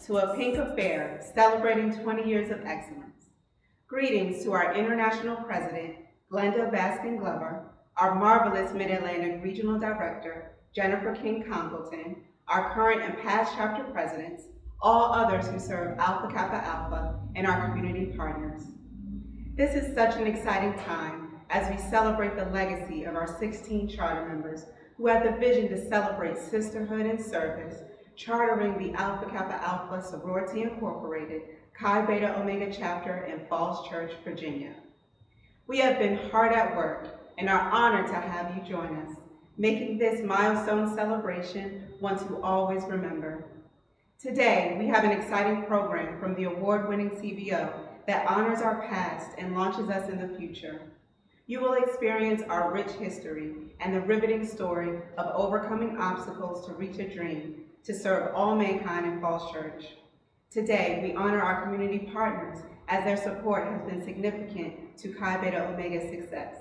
to a pink affair celebrating 20 years of excellence. Greetings to our International President, Glenda Baskin Glover, our marvelous Mid-Atlantic Regional Director, Jennifer King Congleton, our current and past chapter presidents, all others who serve Alpha Kappa Alpha, and our community partners. This is such an exciting time as we celebrate the legacy of our 16 charter members who had the vision to celebrate sisterhood and service, chartering the Alpha Kappa Alpha Sorority Incorporated, Chi Beta Omega chapter in Falls Church, Virginia. We have been hard at work and are honored to have you join us, making this milestone celebration one to always remember. Today, we have an exciting program from the award-winning CBO that honors our past and launches us in the future. You will experience our rich history and the riveting story of overcoming obstacles to reach a dream to serve all mankind in Falls Church. Today, we honor our community partners as their support has been significant to Chi Beta Omega's success.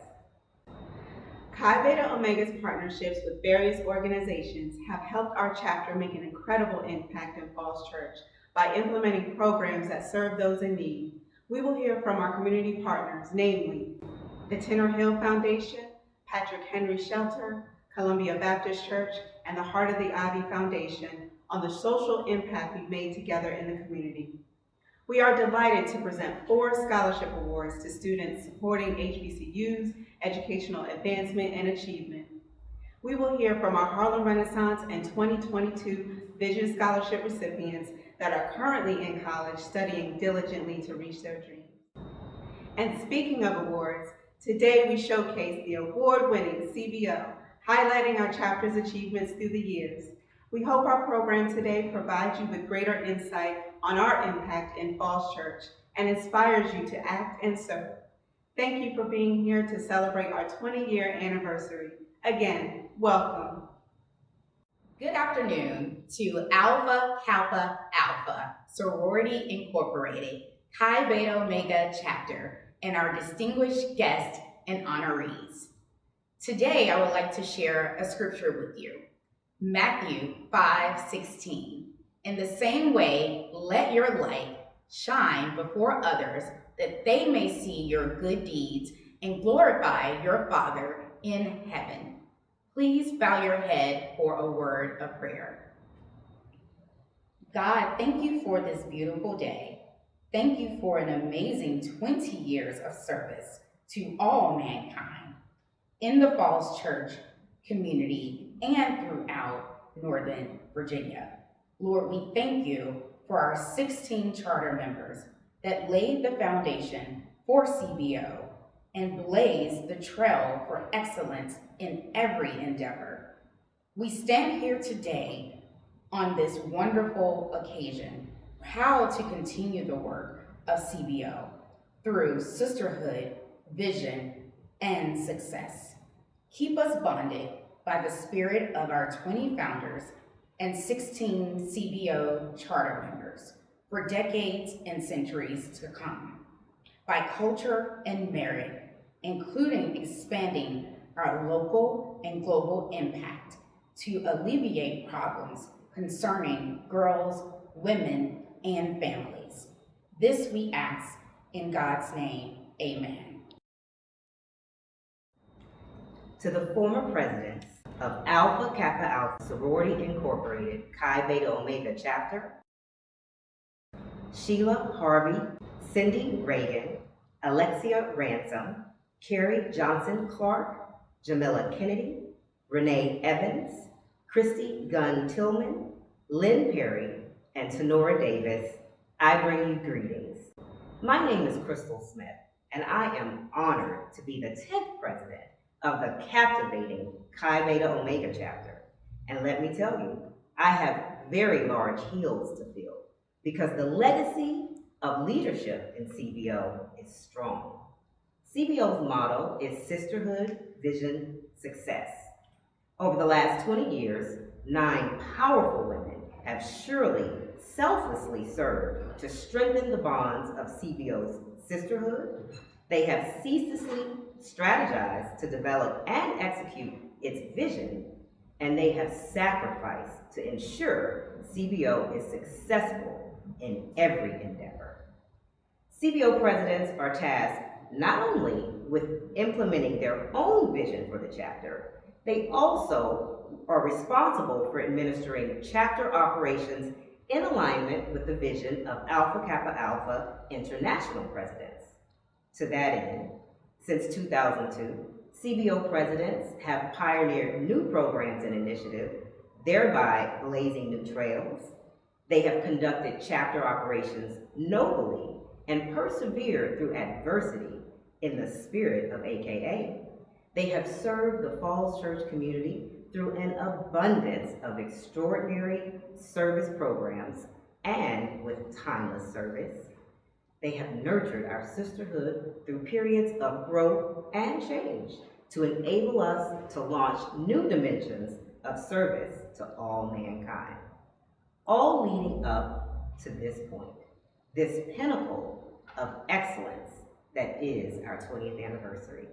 Chi Beta Omega's partnerships with various organizations have helped our chapter make an incredible impact in Falls Church by implementing programs that serve those in need. We will hear from our community partners, namely the Tenor Hill Foundation, Patrick Henry Shelter, Columbia Baptist Church, and the Heart of the Ivy Foundation on the social impact we've made together in the community. We are delighted to present 4 scholarship awards to students supporting HBCUs, educational advancement, and achievement. We will hear from our Harlem Renaissance and 2022 Vision Scholarship recipients that are currently in college studying diligently to reach their dreams. And speaking of awards, today we showcase the award-winning CBO, highlighting our chapter's achievements through the years. We hope our program today provides you with greater insight on our impact in Falls Church and inspires you to act and serve. Thank you for being here to celebrate our 20-year anniversary. Again, welcome. Good afternoon to Alpha Kappa Alpha Sorority Incorporated, Chi Beta Omega chapter, and our distinguished guests and honorees. Today, I would like to share a scripture with you. Matthew 5:16. In the same way, let your light shine before others, that they may see your good deeds and glorify your Father in heaven. Please bow your head for a word of prayer. God, thank you for this beautiful day. Thank you for an amazing 20 years of service to all mankind in the Falls Church community and throughout Northern Virginia. Lord, we thank you for our 16 charter members that laid the foundation for CBO and blazed the trail for excellence in every endeavor. We stand here today on this wonderful occasion, proud to continue the work of CBO through sisterhood, vision, and success. Keep us bonded by the spirit of our 20 founders and 16 CBO charter members for decades and centuries to come, by culture and merit, including expanding our local and global impact to alleviate problems concerning girls, women, and families. This we ask in God's name, amen. To the former presidents of Alpha Kappa Alpha Sorority Incorporated, Chi Beta Omega chapter, Sheila Harvey, Cindy Reagan, Alexia Ransom, Carrie Johnson Clark, Jamila Kennedy, Renee Evans, Christy Gunn Tillman, Lynn Perry, and Tenora Davis, I bring you greetings. My name is Crystal Smith, and I am honored to be the 10th president of the captivating Chi Beta Omega chapter. And let me tell you, I have very large heels to fill because the legacy of leadership in CBO is strong. CBO's motto is Sisterhood, Vision, Success. Over the last 20 years, 9 powerful women have surely selflessly served to strengthen the bonds of CBO's sisterhood. They have ceaselessly strategized to develop and execute its vision, and they have sacrificed to ensure CBO is successful in every endeavor. CBO presidents are tasked not only with implementing their own vision for the chapter, they also are responsible for administering chapter operations in alignment with the vision of Alpha Kappa Alpha International presidents. To that end, since 2002, CBO presidents have pioneered new programs and initiatives, thereby blazing new trails. They have conducted chapter operations nobly and persevered through adversity in the spirit of AKA. They have served the Falls Church community through an abundance of extraordinary service programs and with timeless service. They have nurtured our sisterhood through periods of growth and change to enable us to launch new dimensions of service to all mankind. All leading up to this point, this pinnacle of excellence that is our 20th anniversary.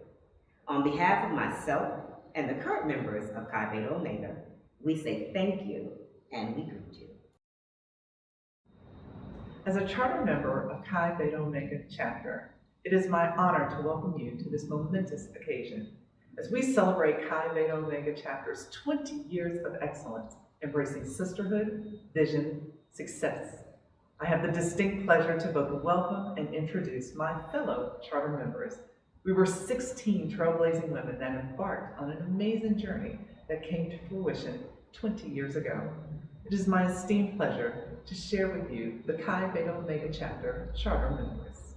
On behalf of myself and the current members of Chi Beta Omega, we say thank you and we greet you. As a charter member of Chi Beta Omega chapter, it is my honor to welcome you to this momentous occasion as we celebrate Chi Beta Omega chapter's 20 years of excellence, embracing sisterhood, vision, success. I have the distinct pleasure to both welcome and introduce my fellow charter members. We were 16 trailblazing women that embarked on an amazing journey that came to fruition 20 years ago. It is my esteemed pleasure to share with you the Chi Beta Omega chapter charter members.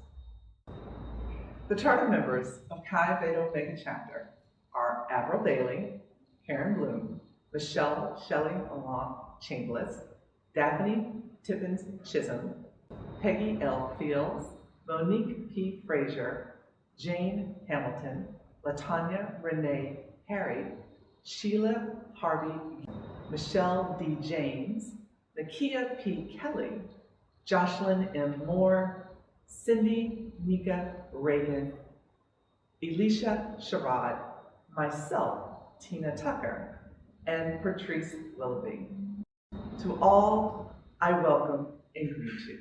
The charter members of Chi Beta Omega chapter are Avril Bailey, Karen Bloom, Michelle Shelley Alon Chambliss, Daphne Tippins Chisholm, Peggy L. Fields, Monique P. Frazier, Jane Hamilton, Latanya Renee Harry, Sheila Harvey, Michelle D. James, Nakia P. Kelly, Jocelyn M. Moore, Cindy Nika Reagan, Elisha Sherrod, myself, Tina Tucker, and Patrice Willoughby. To all, I welcome and greet you.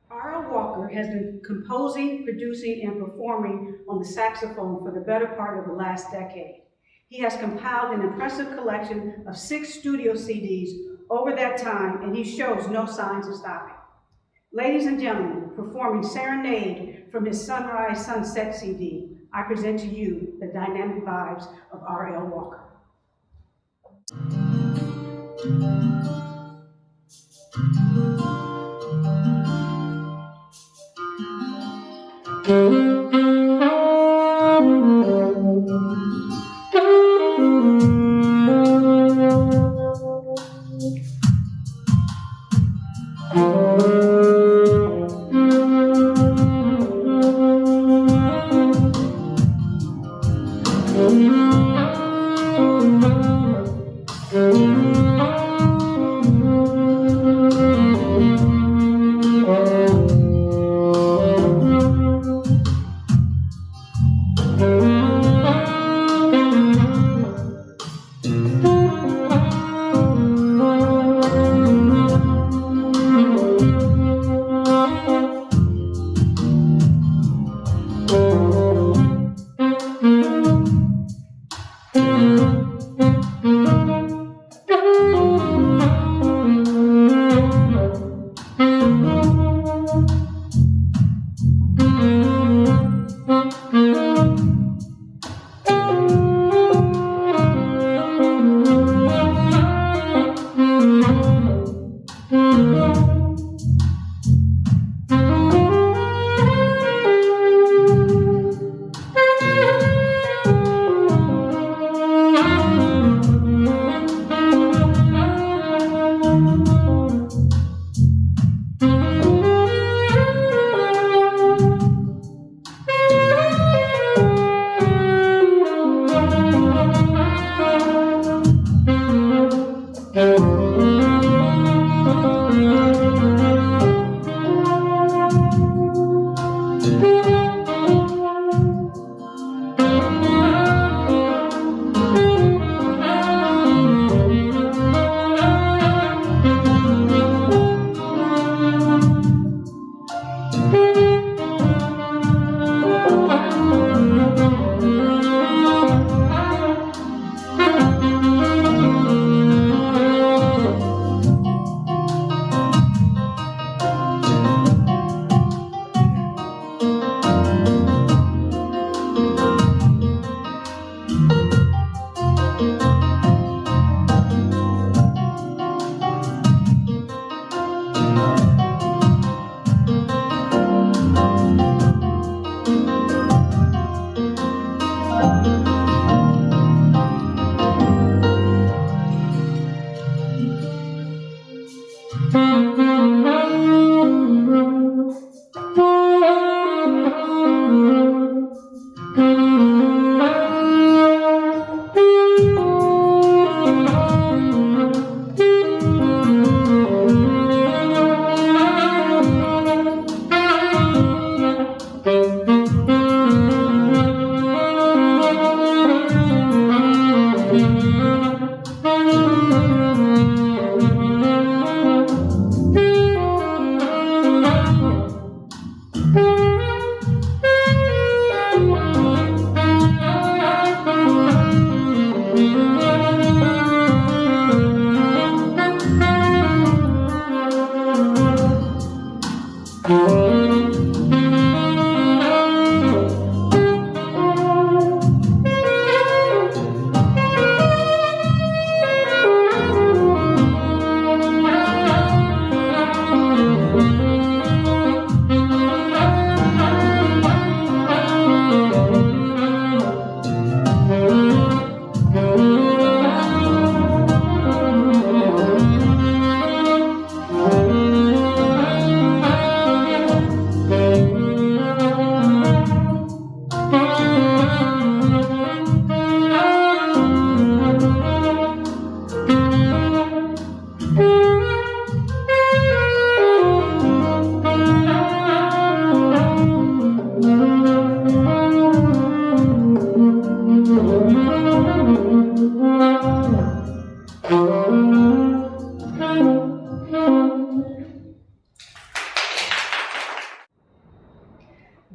R.L. Walker has been composing, producing, and performing on the saxophone for the better part of the last decade. He has compiled an impressive collection of 6 studio CDs over that time, and he shows no signs of stopping. Ladies and gentlemen, performing Serenade from his Sunrise Sunset CD, I present to you the dynamic vibes of R.L. Walker.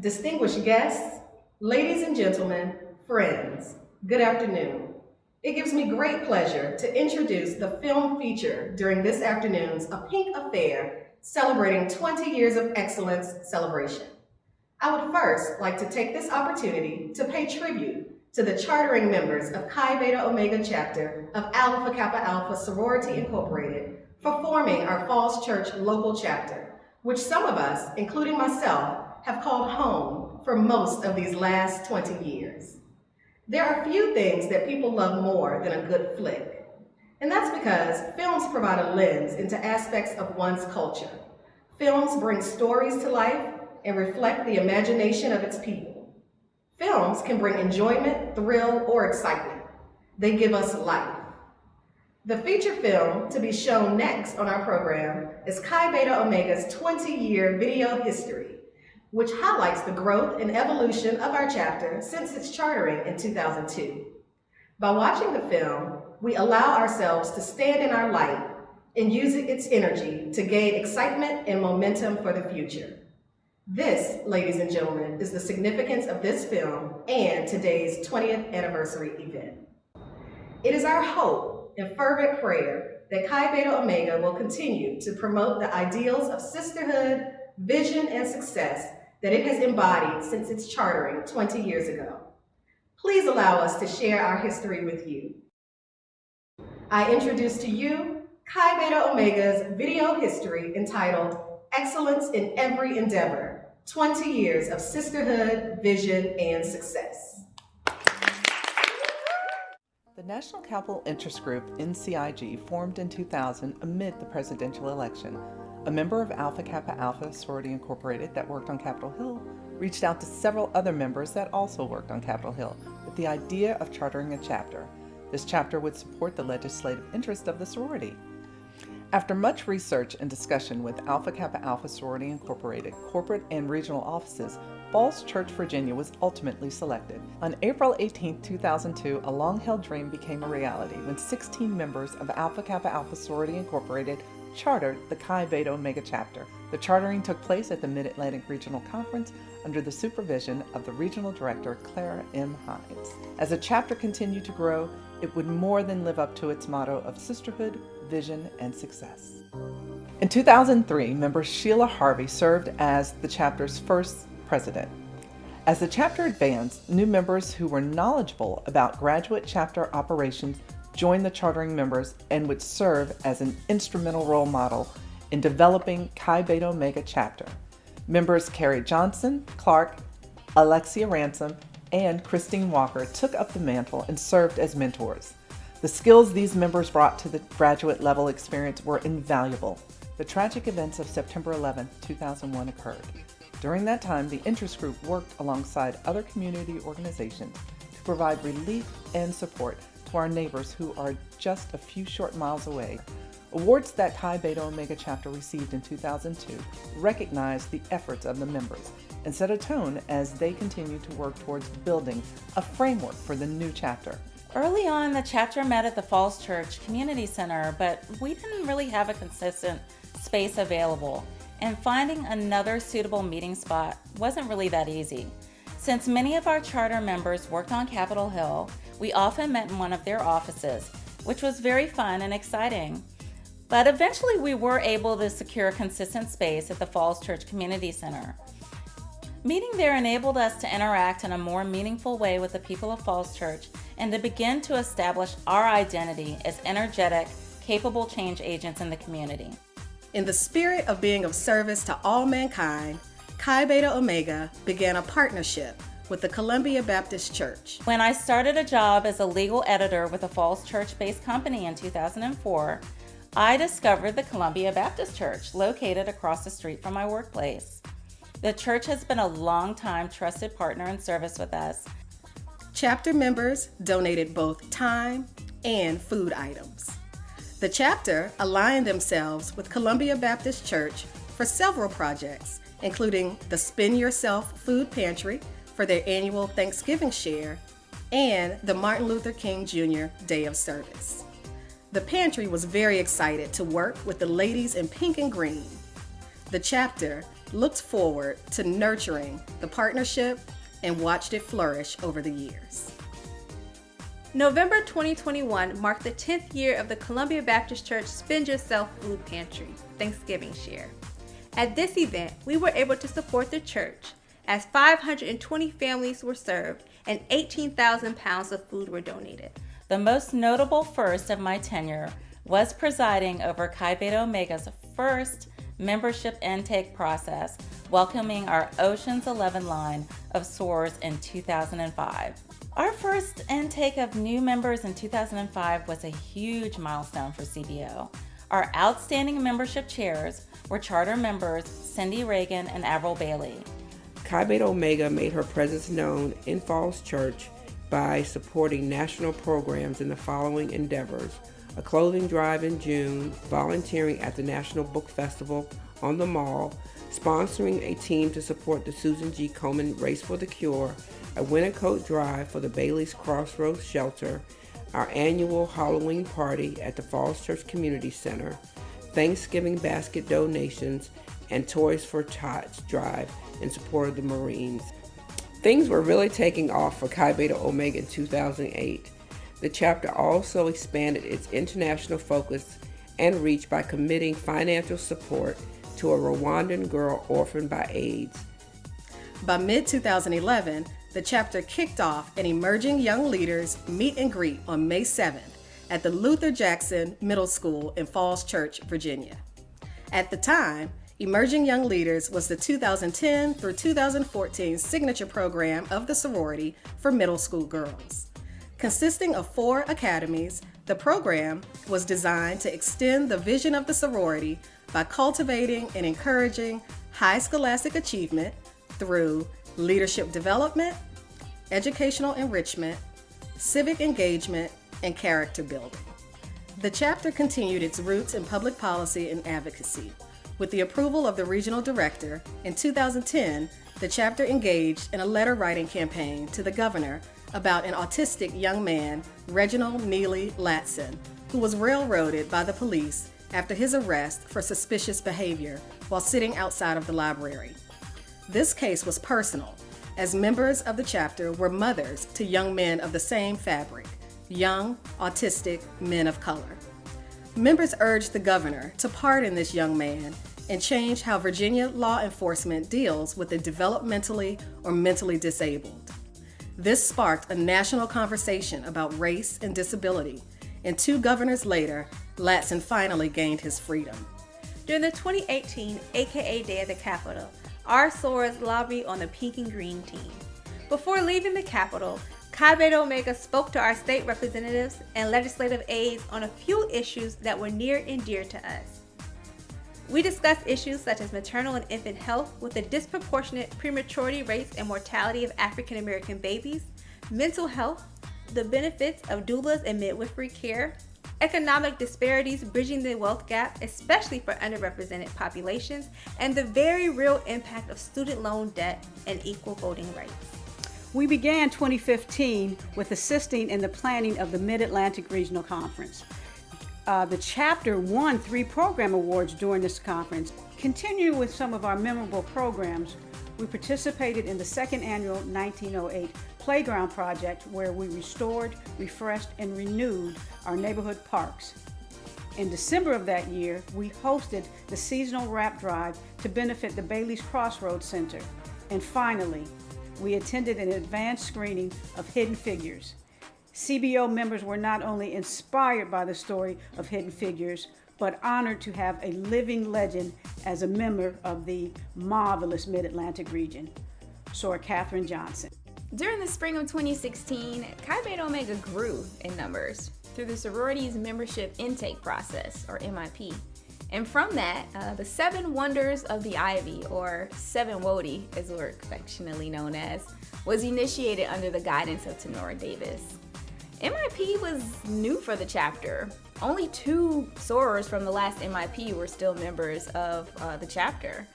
Distinguished guests, ladies and gentlemen, friends, good afternoon. It gives me great pleasure to introduce the film feature during this afternoon's A Pink Affair, celebrating 20 years of excellence celebration. I would first like to take this opportunity to pay tribute to the chartering members of Chi Beta Omega chapter of Alpha Kappa Alpha Sorority Incorporated for forming our Falls Church local chapter, which some of us, including myself, have called home for most of these last 20 years. There are few things that people love more than a good flick, and that's because films provide a lens into aspects of one's culture. Films bring stories to life and reflect the imagination of its people. Films can bring enjoyment, thrill, or excitement. They give us life. The feature film to be shown next on our program is Chi Beta Omega's 20-year video history, which highlights the growth and evolution of our chapter since its chartering in 2002. By watching the film, we allow ourselves to stand in our light and use its energy to gain excitement and momentum for the future. This, ladies and gentlemen, is the significance of this film and today's 20th anniversary event. It is our hope and fervent prayer that Chi Beta Omega will continue to promote the ideals of sisterhood, vision, and success that it has embodied since its chartering 20 years ago. Please allow us to share our history with you. I introduce to you Chi Beta Omega's video history entitled Excellence in Every Endeavor, 20 Years of Sisterhood, Vision, and Success. The National Capital Interest Group, NCIG, formed in 2000 amid the presidential election. A member of Alpha Kappa Alpha Sorority Incorporated that worked on Capitol Hill reached out to several other members that also worked on Capitol Hill with the idea of chartering a chapter. This chapter would support the legislative interest of the sorority. After much research and discussion with Alpha Kappa Alpha Sorority Incorporated corporate and regional offices, Falls Church, Virginia was ultimately selected. On April 18, 2002, a long-held dream became a reality when 16 members of Alpha Kappa Alpha Sorority Incorporated chartered the Chi Beta Omega chapter. The chartering took place at the Mid-Atlantic Regional Conference under the supervision of the Regional Director, Clara M. Hines. As the chapter continued to grow, it would more than live up to its motto of sisterhood, vision, and success. In 2003, member Sheila Harvey served as the chapter's first president. As the chapter advanced, new members who were knowledgeable about graduate chapter operations joined the chartering members and would serve as an instrumental role model in developing Chi Beta Omega chapter. Members Carrie Johnson, Clark, Alexia Ransom, and Christine Walker took up the mantle and served as mentors. The skills these members brought to the graduate level experience were invaluable. The tragic events of September 11, 2001 occurred. During that time, the interest group worked alongside other community organizations to provide relief and support to our neighbors who are just a few short miles away. Awards that Chi Beta Omega chapter received in 2002 recognized the efforts of the members and set a tone as they continue to work towards building a framework for the new chapter. Early on, the chapter met at the Falls Church Community Center, but we didn't really have a consistent space available, and finding another suitable meeting spot wasn't really that easy. Since many of our charter members worked on Capitol Hill, we often met in one of their offices, which was very fun and exciting. But eventually we were able to secure a consistent space at the Falls Church Community Center. Meeting there enabled us to interact in a more meaningful way with the people of Falls Church and to begin to establish our identity as energetic, capable change agents in the community. In the spirit of being of service to all mankind, Chi Beta Omega began a partnership with the Columbia Baptist Church. When I started a job as a legal editor with a Falls Church-based company in 2004, I discovered the Columbia Baptist Church, located across the street from my workplace. The church has been a long-time trusted partner in service with us. Chapter members donated both time and food items. The chapter aligned themselves with Columbia Baptist Church for several projects, including the Spin Yourself Food Pantry for their annual Thanksgiving share and the Martin Luther King Jr. Day of Service. The pantry was very excited to work with the ladies in pink and green. The chapter looked forward to nurturing the partnership and watched it flourish over the years. November 2021 marked the 10th year of the Columbia Baptist Church Spend Yourself Food Pantry Thanksgiving Share. At this event, we were able to support the church as 520 families were served and 18,000 pounds of food were donated. The most notable first of my tenure was presiding over Chi Beta Omega's first membership intake process, welcoming our Ocean's 11 line of sorors in 2005. Our first intake of new members in 2005 was a huge milestone for CBO. Our outstanding membership chairs were charter members Cindy Reagan and Avril Bailey. Chi Beta Omega made her presence known in Falls Church by supporting national programs in the following endeavors: a clothing drive in June, volunteering at the National Book Festival on the Mall, sponsoring a team to support the Susan G. Komen Race for the Cure, a winter coat drive for the Bailey's Crossroads Shelter, our annual Halloween party at the Falls Church Community Center, Thanksgiving basket donations, and Toys for Tots drive in support of the Marines. Things were really taking off for Chi Beta Omega in 2008. The chapter also expanded its international focus and reach by committing financial support to a Rwandan girl orphaned by AIDS. By mid-2011, the chapter kicked off an Emerging Young Leaders Meet and Greet on May 7th at the Luther Jackson Middle School in Falls Church, Virginia. At the time, Emerging Young Leaders was the 2010 through 2014 signature program of the sorority for middle school girls. Consisting of 4 academies, the program was designed to extend the vision of the sorority by cultivating and encouraging high scholastic achievement through leadership development, educational enrichment, civic engagement, and character building. The chapter continued its roots in public policy and advocacy. With the approval of the regional director, in 2010, the chapter engaged in a letter writing campaign to the governor about an autistic young man, Reginald Neely Latson, who was railroaded by the police after his arrest for suspicious behavior while sitting outside of the library. This case was personal, as members of the chapter were mothers to young men of the same fabric, young, autistic men of color. Members urged the governor to pardon this young man and change how Virginia law enforcement deals with the developmentally or mentally disabled. This sparked a national conversation about race and disability, and 2 governors later, Latson finally gained his freedom. During the 2018 AKA Day at the Capitol, our sorors lobbied on the pink and green team. Before leaving the Capitol, Chi Beta Omega spoke to our state representatives and legislative aides on a few issues that were near and dear to us. We discussed issues such as maternal and infant health with the disproportionate prematurity rates and mortality of African American babies, mental health, the benefits of doulas and midwifery care, economic disparities bridging the wealth gap, especially for underrepresented populations, and the very real impact of student loan debt and equal voting rights. We began 2015 with assisting in the planning of the Mid-Atlantic Regional Conference. The chapter won 3 program awards during this conference. Continuing with some of our memorable programs, we participated in the 2nd annual 1908 Playground Project, where we restored, refreshed, and renewed our neighborhood parks. In December of that year, we hosted the seasonal wrap drive to benefit the Bailey's Crossroads Center. And finally, we attended an advanced screening of Hidden Figures. CBO members were not only inspired by the story of Hidden Figures, but honored to have a living legend as a member of the marvelous Mid-Atlantic region. Soror Katherine Johnson. During the spring of 2016, Chi Beta Omega grew in numbers through the sorority's membership intake process, or MIP. And from that, the 7 Wonders of the Ivy, or 7 WODI, as we're affectionately known as, was initiated under the guidance of Tenora Davis. MIP was new for the chapter. Only 2 sorors from the last MIP were still members of the chapter.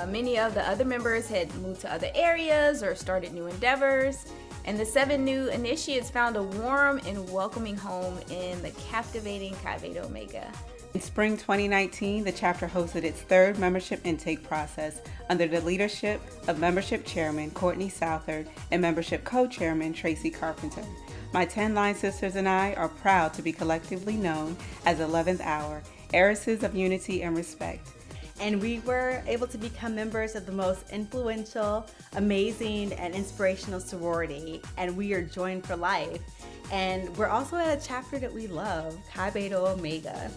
Many of the other members had moved to other areas or started new endeavors, and the 7 new initiates found a warm and welcoming home in the captivating Chi Beta Omega. In spring 2019, the chapter hosted its third membership intake process under the leadership of Membership Chairman Courtney Southard and Membership Co-Chairman Tracy Carpenter. My 10 line sisters and I are proud to be collectively known as 11th Hour, heiresses of unity and respect. And we were able to become members of the most influential, amazing, and inspirational sorority, and we are joined for life. And we're also at a chapter that we love, Chi Beta Omega.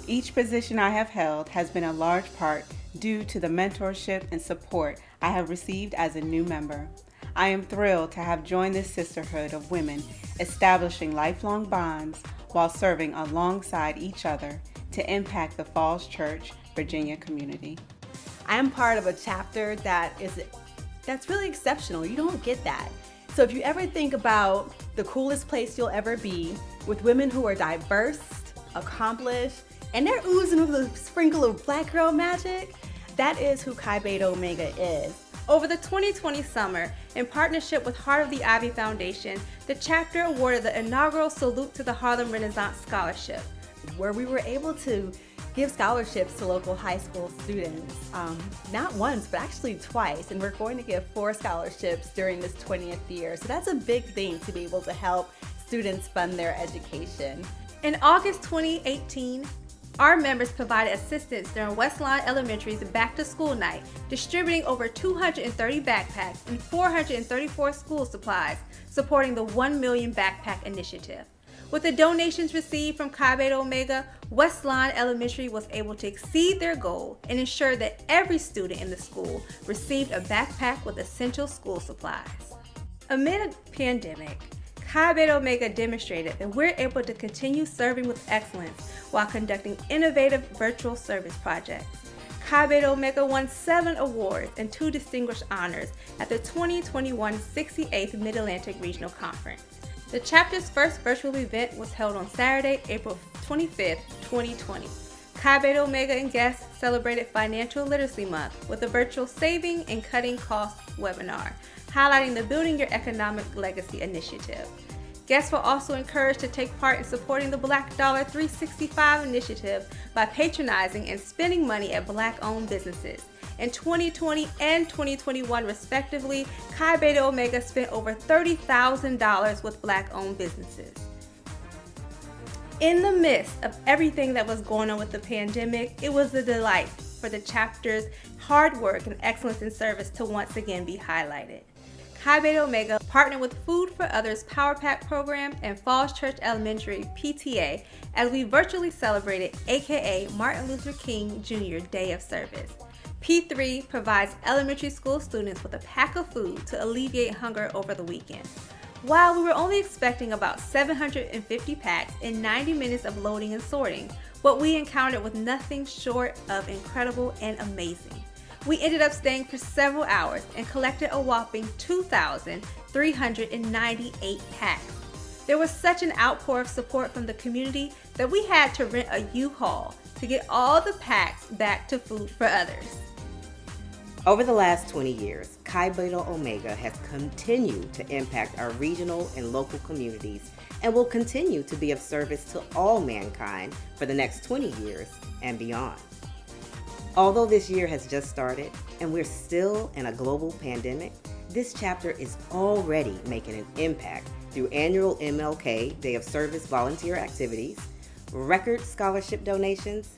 Each position I have held has been a large part due to the mentorship and support I have received as a new member. I am thrilled to have joined this sisterhood of women, establishing lifelong bonds while serving alongside each other to impact the Falls Church, Virginia community. I am part of a chapter that's really exceptional. You don't get that. So if you ever think about the coolest place you'll ever be with women who are diverse, accomplished, and they're oozing with a sprinkle of black girl magic, that is who Chi Beta Omega is. Over the 2020 summer, in partnership with Heart of the Ivy Foundation, the chapter awarded the inaugural Salute to the Harlem Renaissance Scholarship, where we were able to give scholarships to local high school students, not once, but actually twice. And we're going to give 4 scholarships during this 20th year. So that's a big thing to be able to help students fund their education. In August 2018, our members provided assistance during West Lawn Elementary's Back to School Night, distributing over 230 backpacks and 434 school supplies, supporting the 1 Million Backpack Initiative. With the donations received from Chi Beta Omega, West Lawn Elementary was able to exceed their goal and ensure that every student in the school received a backpack with essential school supplies. Amid a pandemic, Chi Beta Omega demonstrated that we're able to continue serving with excellence while conducting innovative virtual service projects. Chi Beta Omega won 7 awards and 2 distinguished honors at the 2021 68th Mid-Atlantic Regional Conference. The chapter's first virtual event was held on Saturday, April 25th, 2020. Chi Beta Omega and guests celebrated Financial Literacy Month with a virtual Saving and Cutting Costs webinar, highlighting the Building Your Economic Legacy initiative. Guests were also encouraged to take part in supporting the Black Dollar 365 initiative by patronizing and spending money at Black-owned businesses. In 2020 and 2021 respectively, Chi Beta Omega spent over $30,000 with Black-owned businesses. In the midst of everything that was going on with the pandemic, it was a delight for the chapter's hard work and excellence in service to once again be highlighted. Chi Beta Omega partnered with Food for Others Power Pack program and Falls Church Elementary PTA as we virtually celebrated AKA Martin Luther King Jr. Day of Service. P3 provides elementary school students with a pack of food to alleviate hunger over the weekend. While we were only expecting about 750 packs in 90 minutes of loading and sorting, what we encountered was nothing short of incredible and amazing. We ended up staying for several hours and collected a whopping 2,398 packs. There was such an outpour of support from the community that we had to rent a U-Haul to get all the packs back to Food for Others. Over the last 20 years, Chi Beta Omega has continued to impact our regional and local communities and will continue to be of service to all mankind for the next 20 years and beyond. Although this year has just started and we're still in a global pandemic, this chapter is already making an impact through annual MLK Day of Service volunteer activities, record scholarship donations,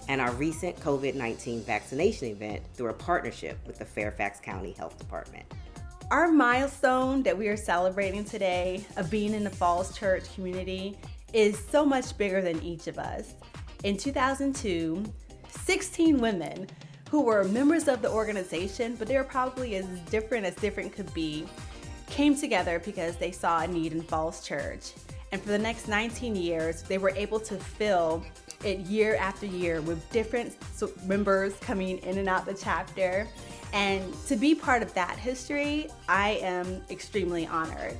and our recent COVID-19 vaccination event through a partnership with the Fairfax County Health Department. Our milestone that we are celebrating today of being in the Falls Church community is so much bigger than each of us. In 2002, 16 women who were members of the organization, but they were probably as different could be, came together because they saw a need in Falls Church. And for the next 19 years, they were able to fill it year after year with different members coming in and out the chapter. And to be part of that history, I am extremely honored.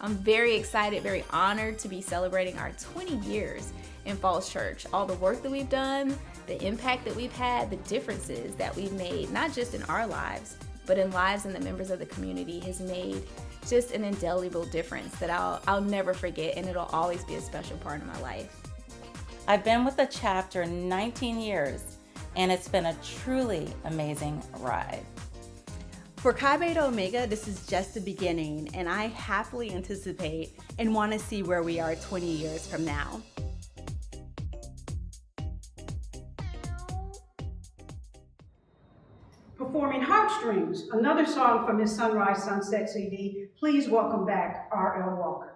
I'm very excited, very honored to be celebrating our 20 years in Falls Church. All the work that we've done, the impact that we've had, the differences that we've made, not just in our lives, but in lives and the members of the community, has made just an indelible difference that I'll never forget, and it'll always be a special part of my life. I've been with the chapter 19 years, and it's been a truly amazing ride. For Chi Beta Omega, this is just the beginning, and I happily anticipate and want to see where we are 20 years from now. Performing Heartstrings, another song from his Sunrise Sunset CD. Please welcome back R.L. Walker.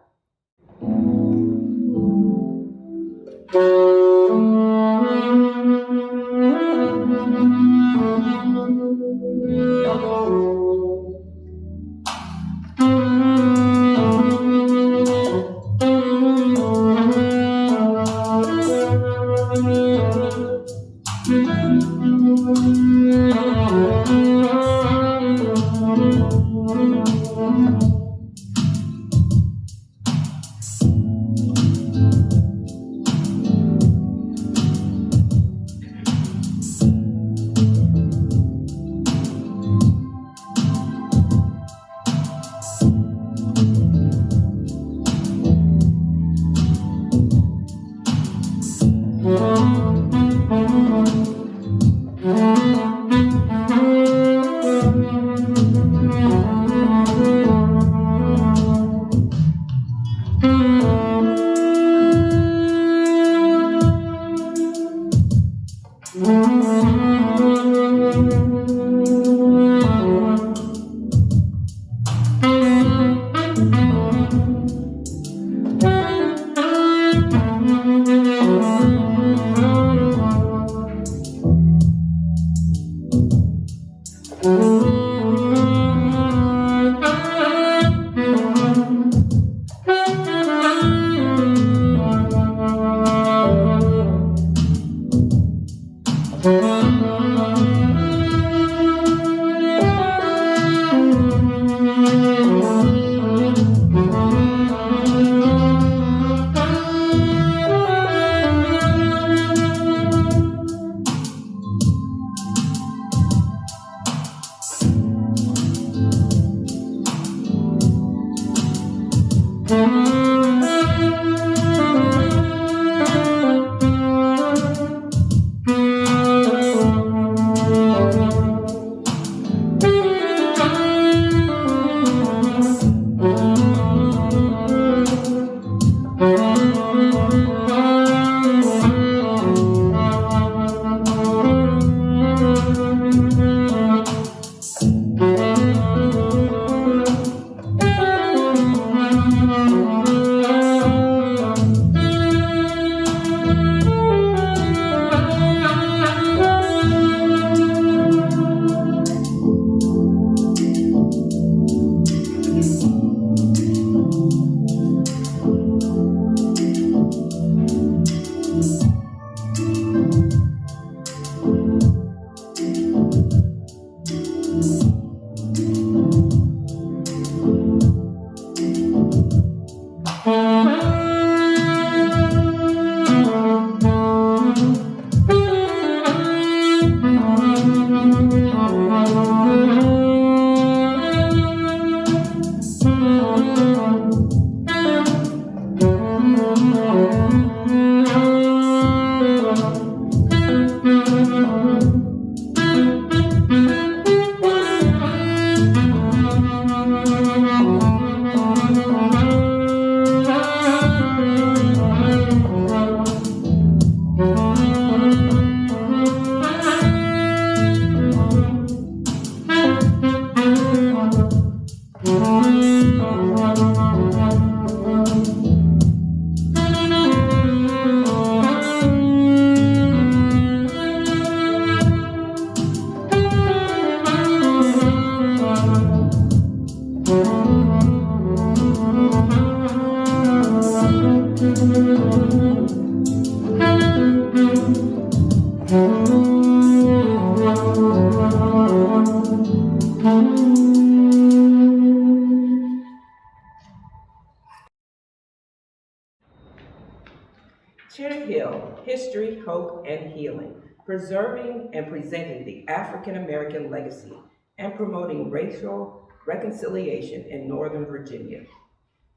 Cheddar Hill, History, Hope, and Healing, preserving and presenting the African American legacy and promoting racial reconciliation in Northern Virginia.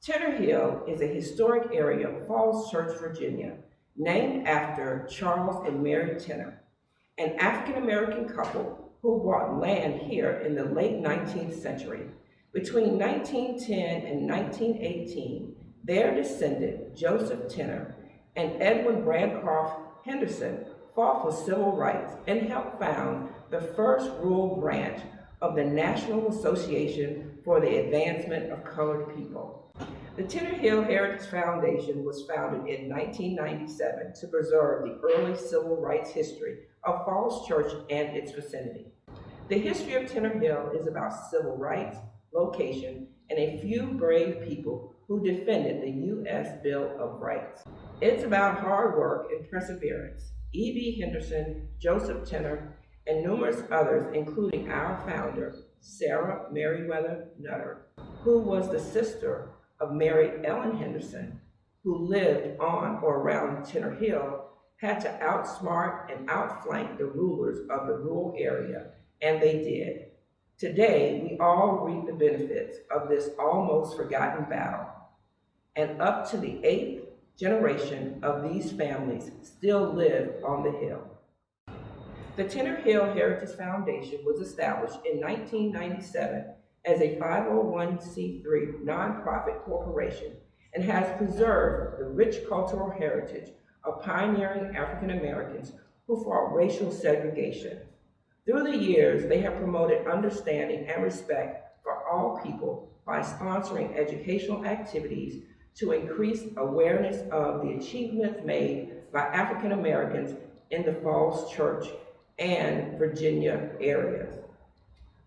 Cheddar Hill is a historic area of Falls Church, Virginia, named after Charles and Mary Tenner, an African-American couple who bought land here in the late 19th century. Between 1910 and 1918, their descendant, Joseph Tenner, and Edwin Bradcroft Henderson fought for civil rights and helped found the first rural branch of the National Association for the Advancement of Colored People. The Tenner Hill Heritage Foundation was founded in 1997 to preserve the early civil rights history of Falls Church and its vicinity. The history of Tenner Hill is about civil rights, location, and a few brave people who defended the U.S. Bill of Rights. It's about hard work and perseverance. E.B. Henderson, Joseph Tenner, and numerous others, including our founder, Sarah Meriwether Nutter, who was the sister of Mary Ellen Henderson, who lived on or around Tenner Hill, had to outsmart and outflank the rulers of the rural area, and they did. Today, we all reap the benefits of this almost forgotten battle, and up to the 8th generation of these families still live on the hill. The Tenner Hill Heritage Foundation was established in 1997 as a 501c3 nonprofit corporation and has preserved the rich cultural heritage of pioneering African Americans who fought racial segregation. Through the years, they have promoted understanding and respect for all people by sponsoring educational activities to increase awareness of the achievements made by African Americans in the Falls Church and Virginia areas.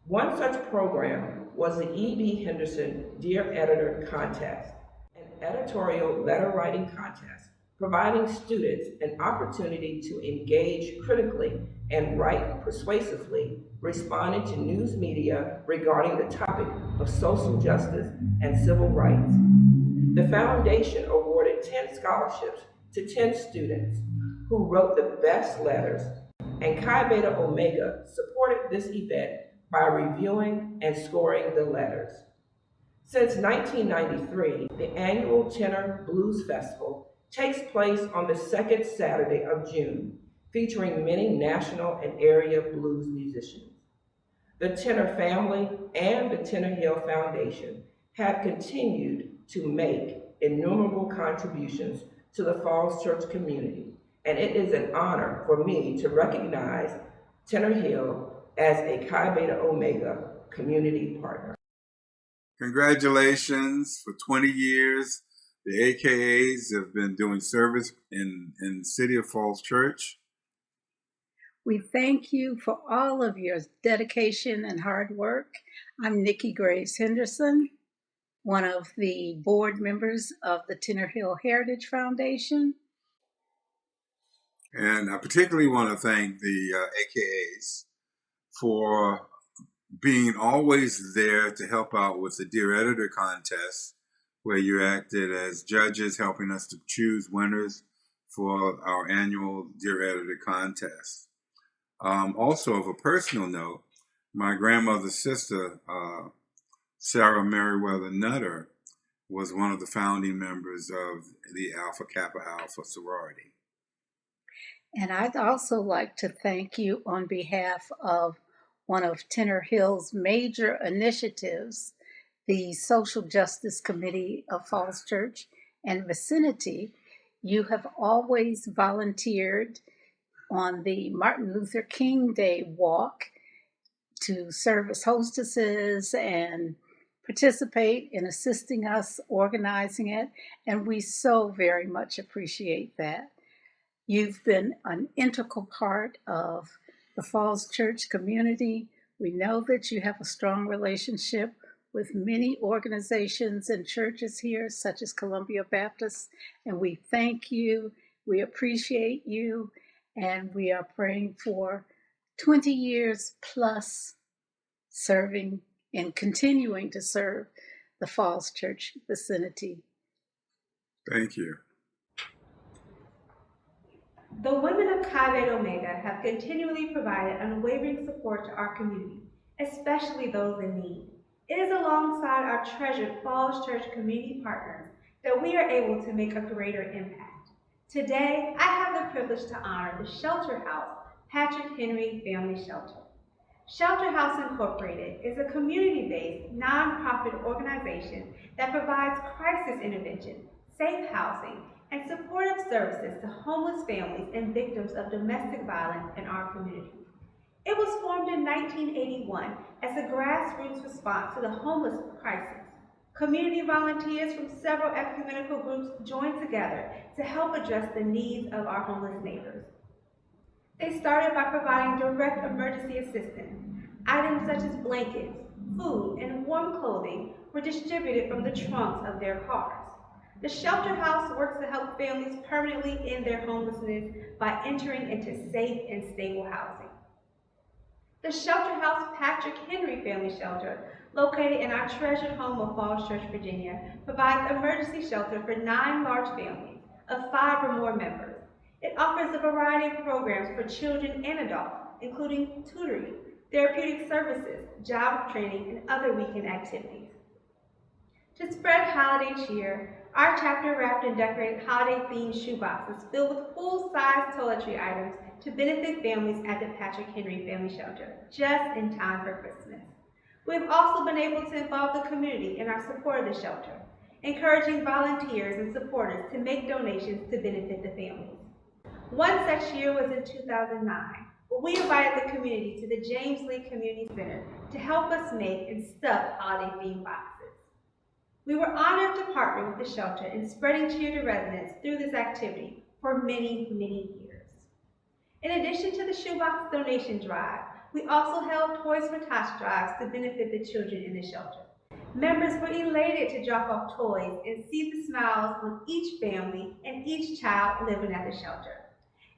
One such program was the E.B. Henderson Dear Editor Contest, an editorial letter writing contest providing students an opportunity to engage critically and write persuasively, responding to news media regarding the topic of social justice and civil rights. The foundation awarded 10 scholarships to 10 students who wrote the best letters, and Chi Beta Omega supported this event by reviewing and scoring the letters. Since 1993, the annual Tenor Blues Festival takes place on the second Saturday of June, featuring many national and area blues musicians. The Tenor family and the Tenner Hill Foundation have continued to make innumerable contributions to the Falls Church community, and it is an honor for me to recognize Tenner Hill as a Chi Beta Omega community partner. Congratulations for 20 years. The AKAs have been doing service in the city of Falls Church. We thank you for all of your dedication and hard work. I'm Nikki Graves Henderson, one of the board members of the Tenner Hill Heritage Foundation. And I particularly want to thank the AKAs for being always there to help out with the Dear Editor contest, where you acted as judges, helping us to choose winners for our annual Dear Editor contest. Also, of a personal note, my grandmother's sister, Sarah Meriwether Nutter, was one of the founding members of the Kappa Alpha Sorority. And I'd also like to thank you on behalf of one of Tenner Hill's major initiatives, the Social Justice Committee of Falls Church and vicinity. You have always volunteered on the Martin Luther King Day walk to serve as hostesses and participate in assisting us organizing it, and we so very much appreciate that. You've been an integral part of the Falls Church community. We know that you have a strong relationship with many organizations and churches here, such as Columbia Baptist, and we thank you, we appreciate you, and we are praying for 20 years plus serving and continuing to serve the Falls Church vicinity. Thank you. The women of Chi Beta Omega have continually provided unwavering support to our community, especially those in need. It is alongside our treasured Falls Church community partners that we are able to make a greater impact. Today, I have the privilege to honor the Shelter House Patrick Henry Family Shelter. Shelter House Incorporated is a community-based nonprofit organization that provides crisis intervention, safe housing, and supportive services to homeless families and victims of domestic violence in our community. It was formed in 1981 as a grassroots response to the homeless crisis. Community volunteers from several ecumenical groups joined together to help address the needs of our homeless neighbors. They started by providing direct emergency assistance. Items such as blankets, food, and warm clothing were distributed from the trunks of their cars. The Shelter House works to help families permanently end their homelessness by entering into safe and stable housing. The Shelter House Patrick Henry Family Shelter, located in our treasured home of Falls Church, Virginia, provides emergency shelter for 9 large families of 5 or more members. It offers a variety of programs for children and adults, including tutoring, therapeutic services, job training, and other weekend activities. To spread holiday cheer, our chapter wrapped and decorated holiday-themed shoeboxes filled with full-size toiletry items to benefit families at the Patrick Henry Family Shelter, just in time for Christmas. We've also been able to involve the community in our support of the shelter, encouraging volunteers and supporters to make donations to benefit the families. One such year was in 2009, where we invited the community to the James Lee Community Center to help us make and stuff holiday-themed boxes. We were honored to partner with the shelter in spreading cheer to residents through this activity for many, many years. In addition to the shoebox donation drive, we also held Toys for Tots drives to benefit the children in the shelter. Members were elated to drop off toys and see the smiles on each family and each child living at the shelter.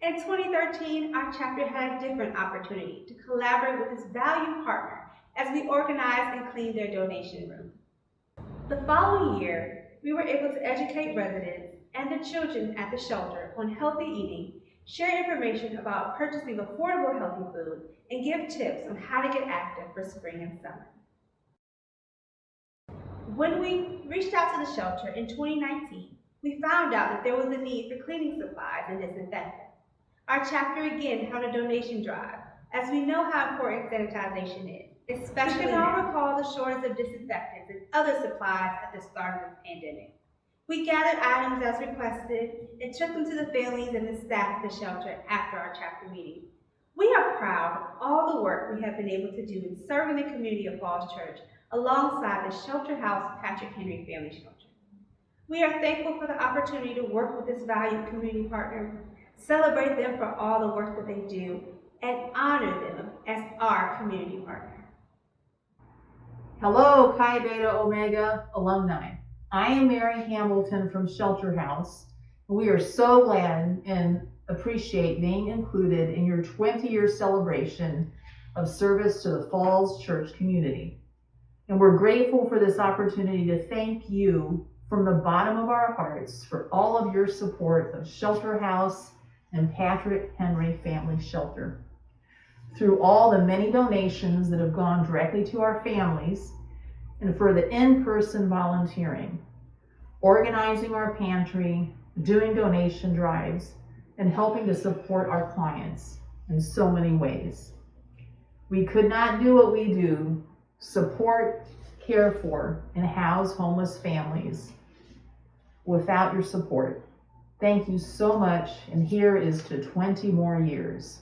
In 2013, our chapter had a different opportunity to collaborate with its valued partner as we organized and cleaned their donation room. The following year, we were able to educate residents and their children at the shelter on healthy eating, share information about purchasing affordable healthy food, and give tips on how to get active for spring and summer. When we reached out to the shelter in 2019, we found out that there was a need for cleaning supplies and disinfectants. Our chapter again held a donation drive, as we know how important sanitization is, especially now. We can all recall the shortage of disinfectants and other supplies at the start of the pandemic. We gathered items as requested and took them to the families and the staff at the shelter after our chapter meeting. We are proud of all the work we have been able to do in serving the community of Falls Church alongside the Shelter House Patrick Henry Family Shelter. We are thankful for the opportunity to work with this valued community partner, celebrate them for all the work that they do, and honor them as our community partner. Hello, Chi Beta Omega alumni. I am Mary Hamilton from Shelter House. We are so glad and appreciate being included in your 20-year celebration of service to the Falls Church community. And we're grateful for this opportunity to thank you from the bottom of our hearts for all of your support of Shelter House and Patrick Henry Family Shelter. Through all the many donations that have gone directly to our families, and for the in-person volunteering, organizing our pantry, doing donation drives, and helping to support our clients in so many ways. We could not do what we do, support, care for, and house homeless families without your support. Thank you so much, and here is to 20 more years.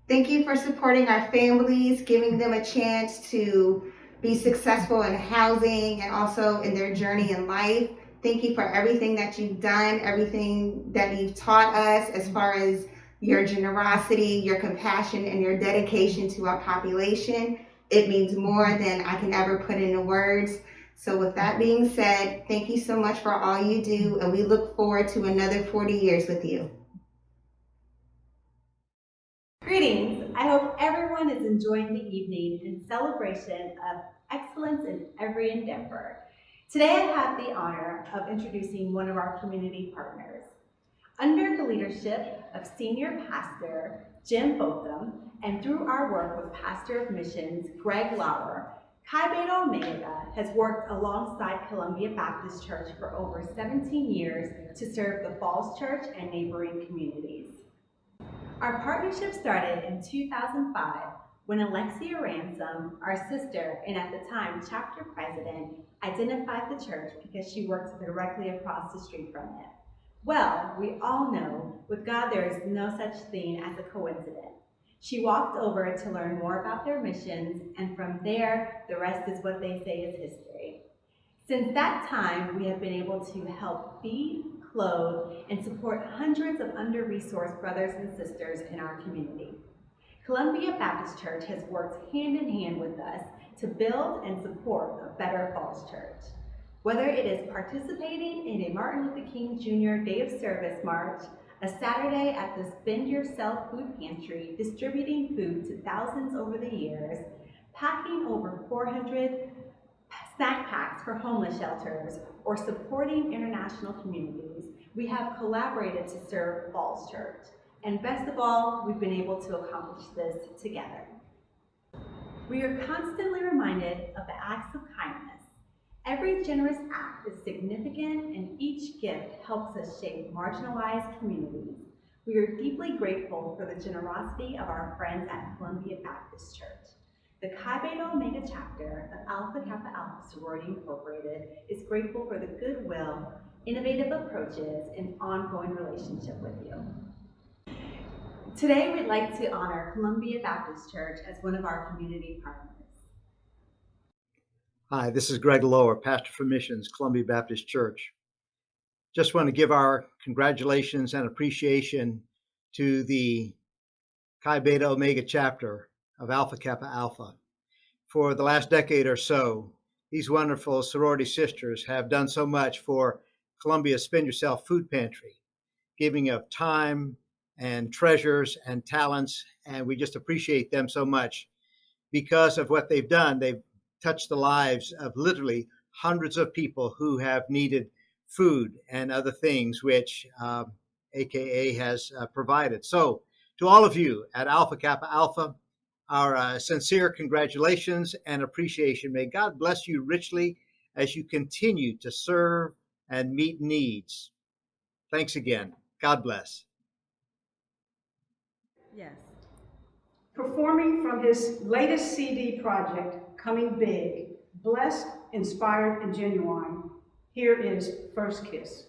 Thank you for supporting our families, giving them a chance to be successful in housing and also in their journey in life. Thank you for everything that you've done, everything that you've taught us as far as your generosity, your compassion, and your dedication to our population. It means more than I can ever put into words. So with that being said, thank you so much for all you do, and we look forward to another 40 years with you. Greetings. I hope everyone is enjoying the evening in celebration of excellence in every endeavor. Today I have the honor of introducing one of our community partners. Under the leadership of Senior Pastor Jim Botham, and through our work with Pastor of Missions Greg Lauer, Chi Beta Omega has worked alongside Columbia Baptist Church for over 17 years to serve the Falls Church and neighboring communities. Our partnership started in 2005 when Alexia Ransom, our sister and at the time chapter president, identified the church because she worked directly across the street from it. Well, we all know with God there is no such thing as a coincidence. She walked over to learn more about their missions, and from there, the rest is what they say is history. Since that time, we have been able to help feed, clothe, and support hundreds of under-resourced brothers and sisters in our community. Columbia Baptist Church has worked hand in hand with us to build and support a better Falls Church. Whether it is participating in a Martin Luther King Jr. Day of Service March, a Saturday at the Spend Yourself Food Pantry, distributing food to thousands over the years, packing over 400 snack packs for homeless shelters, or supporting international communities, we have collaborated to serve Falls Church. And best of all, we've been able to accomplish this together. We are constantly reminded of the acts of kindness. Every generous act is significant, and each gift helps us shape marginalized communities. We are deeply grateful for the generosity of our friends at Columbia Baptist Church. The Chi Beta Omega chapter of Alpha Kappa Alpha Sorority Incorporated is grateful for the goodwill, innovative approaches, and ongoing relationship with you. Today, we'd like to honor Columbia Baptist Church as one of our community partners. Hi, this is Greg Lower, Pastor for Missions, Columbia Baptist Church. Just want to give our congratulations and appreciation to the Chi Beta Omega chapter of Alpha Kappa Alpha. For the last decade or so, these wonderful sorority sisters have done so much for Columbia Spend Yourself Food Pantry, giving of time and treasures and talents, and we just appreciate them so much. Because of what they've done, they've touched the lives of literally hundreds of people who have needed food and other things which AKA has provided. So to all of you at Alpha Kappa Alpha, our sincere congratulations and appreciation. May God bless you richly as you continue to serve and meet needs. Thanks again. God bless. Yes. Performing from his latest CD project, Coming Big, Blessed, Inspired, and Genuine, here is First Kiss.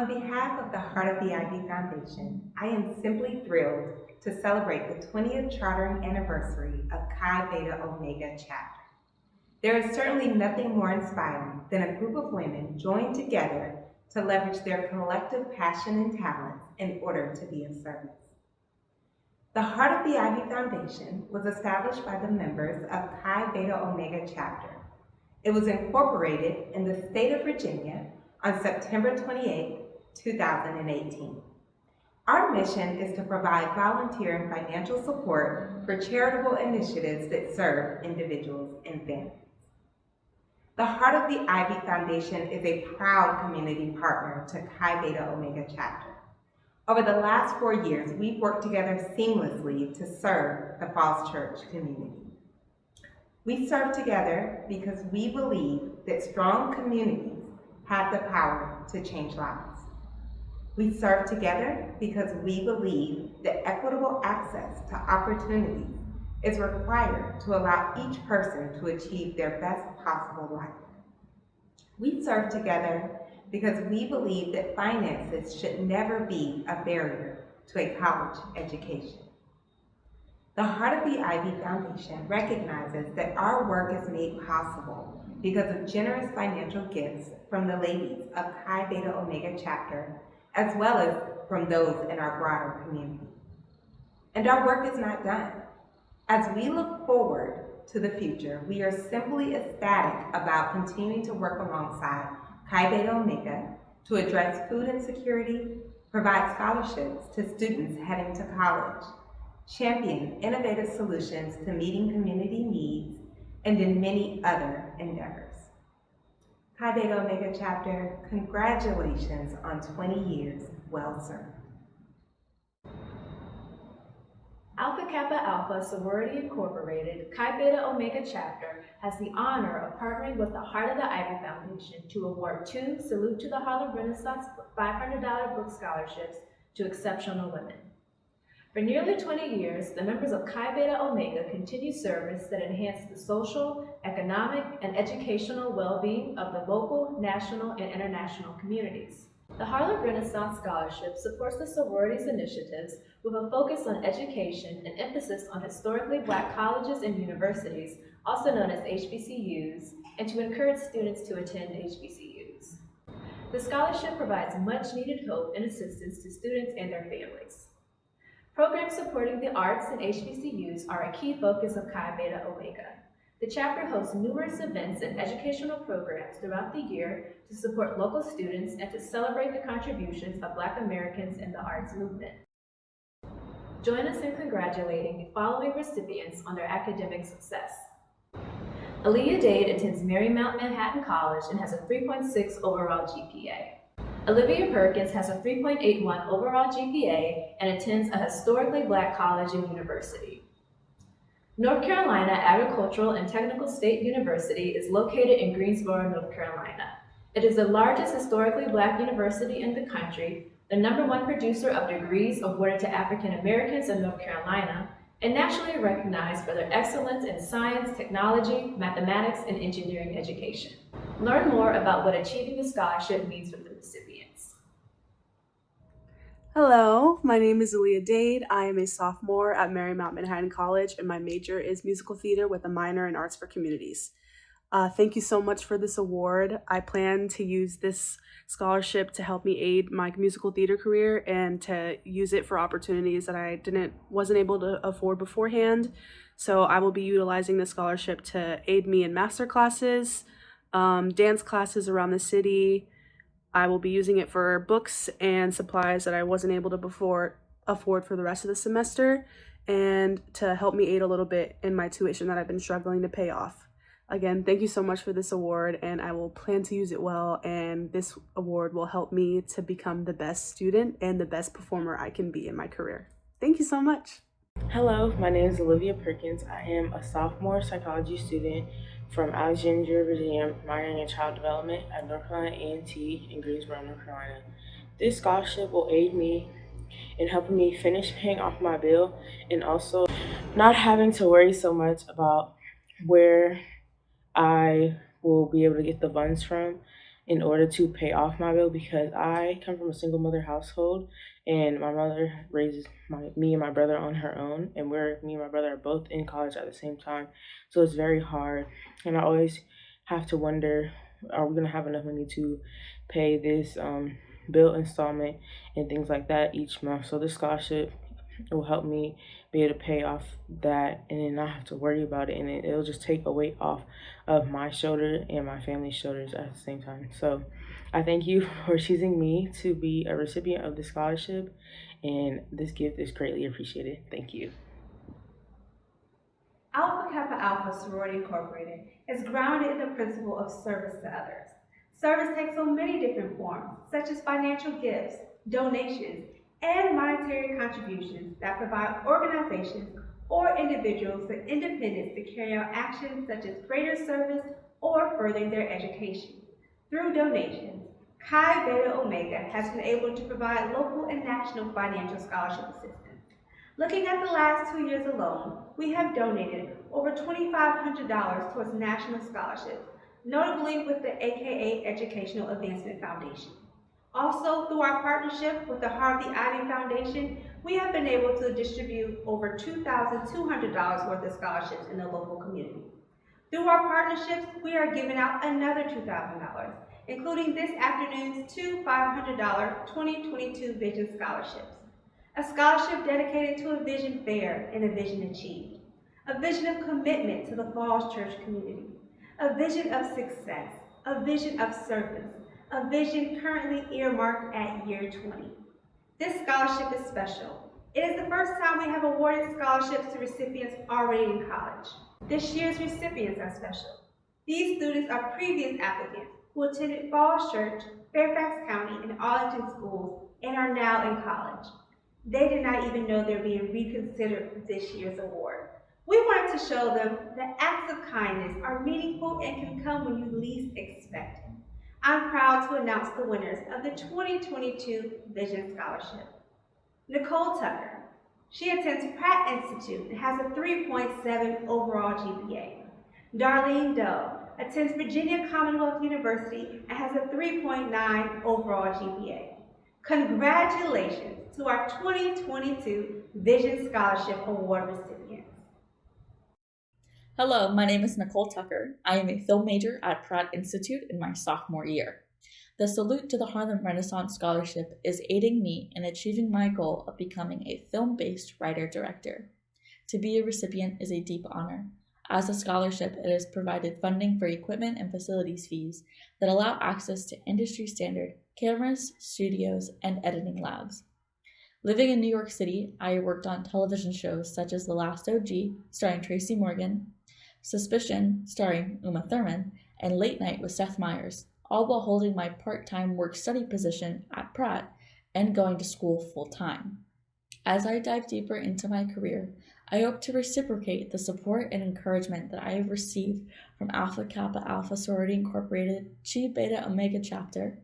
On behalf of the Heart of the Ivy Foundation, I am simply thrilled to celebrate the 20th chartering anniversary of Chi Beta Omega Chapter. There is certainly nothing more inspiring than a group of women joined together to leverage their collective passion and talents in order to be of service. The Heart of the Ivy Foundation was established by the members of Chi Beta Omega Chapter. It was incorporated in the state of Virginia on September 28, 2018. Our mission is to provide volunteer and financial support for charitable initiatives that serve individuals and families. The Heart of the Ivy Foundation is a proud community partner to Chi Beta Omega Chapter. Over the last 4 years, we've worked together seamlessly to serve the Falls Church community. We serve together because we believe that strong communities have the power to change lives. We serve together because we believe that equitable access to opportunities is required to allow each person to achieve their best possible life. We serve together because we believe that finances should never be a barrier to a college education. The Heart of the Ivy Foundation recognizes that our work is made possible because of generous financial gifts from the ladies of Chi Beta Omega Chapter, as well as from those in our broader community. And our work is not done. As we look forward to the future, we are simply ecstatic about continuing to work alongside Chi Beta Omega to address food insecurity, provide scholarships to students heading to college, champion innovative solutions to meeting community needs, and in many other endeavors. Chi Beta Omega Chapter, congratulations on 20 years well served. Alpha Kappa Alpha Sorority Incorporated, Chi Beta Omega Chapter has the honor of partnering with the Heart of the Ivy Foundation to award 2 Salute to the Harlem Renaissance $500 book scholarships to exceptional women. For nearly 20 years, the members of Chi Beta Omega continue service that enhances the social, economic, and educational well-being of the local, national, and international communities. The Harlem Renaissance Scholarship supports the sorority's initiatives with a focus on education and emphasis on historically Black colleges and universities, also known as HBCUs, and to encourage students to attend HBCUs. The scholarship provides much-needed hope and assistance to students and their families. Programs supporting the arts and HBCUs are a key focus of Chi Beta Omega. The chapter hosts numerous events and educational programs throughout the year to support local students and to celebrate the contributions of Black Americans in the arts movement. Join us in congratulating the following recipients on their academic success. Aaliyah Dade attends Marymount Manhattan College and has a 3.6 overall GPA. Olivia Perkins has a 3.81 overall GPA and attends a historically Black college and university. North Carolina Agricultural and Technical State University is located in Greensboro, North Carolina. It is the largest historically Black university in the country, the #1 producer of degrees awarded to African Americans in North Carolina, and nationally recognized for their excellence in science, technology, mathematics, and engineering education. Learn more about what achieving the scholarship means for the recipients. Hello, my name is Aaliyah Dade. I am a sophomore at Marymount Manhattan College, and my major is musical theater with a minor in arts for communities. Thank you so much for this award. I plan to use this scholarship to help me aid my musical theater career and to use it for opportunities that I wasn't able to afford beforehand. So I will be utilizing the scholarship to aid me in master classes, dance classes around the city. I will be using it for books and supplies that I wasn't able to afford for the rest of the semester, and to help me aid a little bit in my tuition that I've been struggling to pay off. Again, thank you so much for this award, and I will plan to use it well, and this award will help me to become the best student and the best performer I can be in my career. Thank you so much. Hello, my name is Olivia Perkins. I am a sophomore psychology student from Alexandria, Virginia, minoring in child development at North Carolina A&T in Greensboro, North Carolina. This scholarship will aid me in helping me finish paying off my bill and also not having to worry so much about where I will be able to get the funds from. in order to pay off my bill, because I come from a single mother household and my mother raises me and my brother on her own, and me and my brother are both in college at the same time. So it's very hard, and I always have to wonder, are we going to have enough money to pay this bill installment and things like that each month? So this scholarship will help me be able to pay off that and then not have to worry about it, and it'll just take a weight off of my shoulder and my family's shoulders at the same time. So I thank you for choosing me to be a recipient of the scholarship, and this gift is greatly appreciated. Thank you. Kappa Alpha Sorority Incorporated is grounded in the principle of service to others. Service takes on many different forms, such as financial gifts, donations, and monetary contributions that provide organizations or individuals the independence to carry out actions such as greater service or furthering their education. Through donations, Chi Beta Omega has been able to provide local and national financial scholarship assistance. Looking at the last 2 years alone, we have donated over $2,500 towards national scholarships, notably with the AKA Educational Advancement Foundation. Also, through our partnership with the Heart of the Ivy Foundation, we have been able to distribute over $2,200 worth of scholarships in the local community. Through our partnerships, we are giving out another $2,000, including this afternoon's two $500 2022 Vision Scholarships. A scholarship dedicated to a vision fair and a vision achieved. A vision of commitment to the Falls Church community. A vision of success. A vision of service. A vision currently earmarked at year 20. This scholarship is special. It is the first time we have awarded scholarships to recipients already in college. This year's recipients are special. These students are previous applicants who attended Falls Church, Fairfax County, and Arlington schools and are now in college. They did not even know they're being reconsidered for this year's award. We wanted to show them that acts of kindness are meaningful and can come when you least expect it. I'm proud to announce the winners of the 2022 Vision Scholarship. Nicole Tucker. She attends Pratt Institute and has a 3.7 overall GPA. Darlene Doe attends Virginia Commonwealth University and has a 3.9 overall GPA. Congratulations to our 2022 Vision Scholarship Award recipients. Hello, my name is Nicole Tucker. I am a film major at Pratt Institute in my sophomore year. The Salute to the Harlem Renaissance Scholarship is aiding me in achieving my goal of becoming a film-based writer-director. To be a recipient is a deep honor. As a scholarship, it has provided funding for equipment and facilities fees that allow access to industry-standard cameras, studios, and editing labs. Living in New York City, I worked on television shows such as The Last OG, starring Tracy Morgan, Suspicion, starring Uma Thurman, and Late Night with Seth Meyers, all while holding my part-time work-study position at Pratt and going to school full-time. As I dive deeper into my career, I hope to reciprocate the support and encouragement that I have received from Alpha Kappa Alpha Sorority Incorporated, Chi Beta Omega Chapter,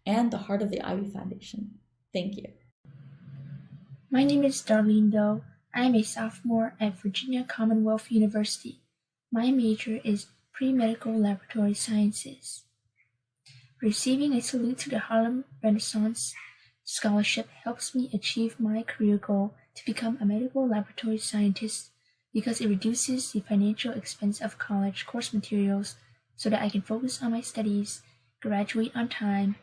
and the Heart of the Ivy Foundation. Thank you. My name is Darlene Doe. I am a sophomore at Virginia Commonwealth University. My major is pre-medical laboratory sciences. Receiving a Salute to the Harlem Renaissance Scholarship helps me achieve my career goal to become a medical laboratory scientist because it reduces the financial expense of college course materials so that I can focus on my studies, graduate on time,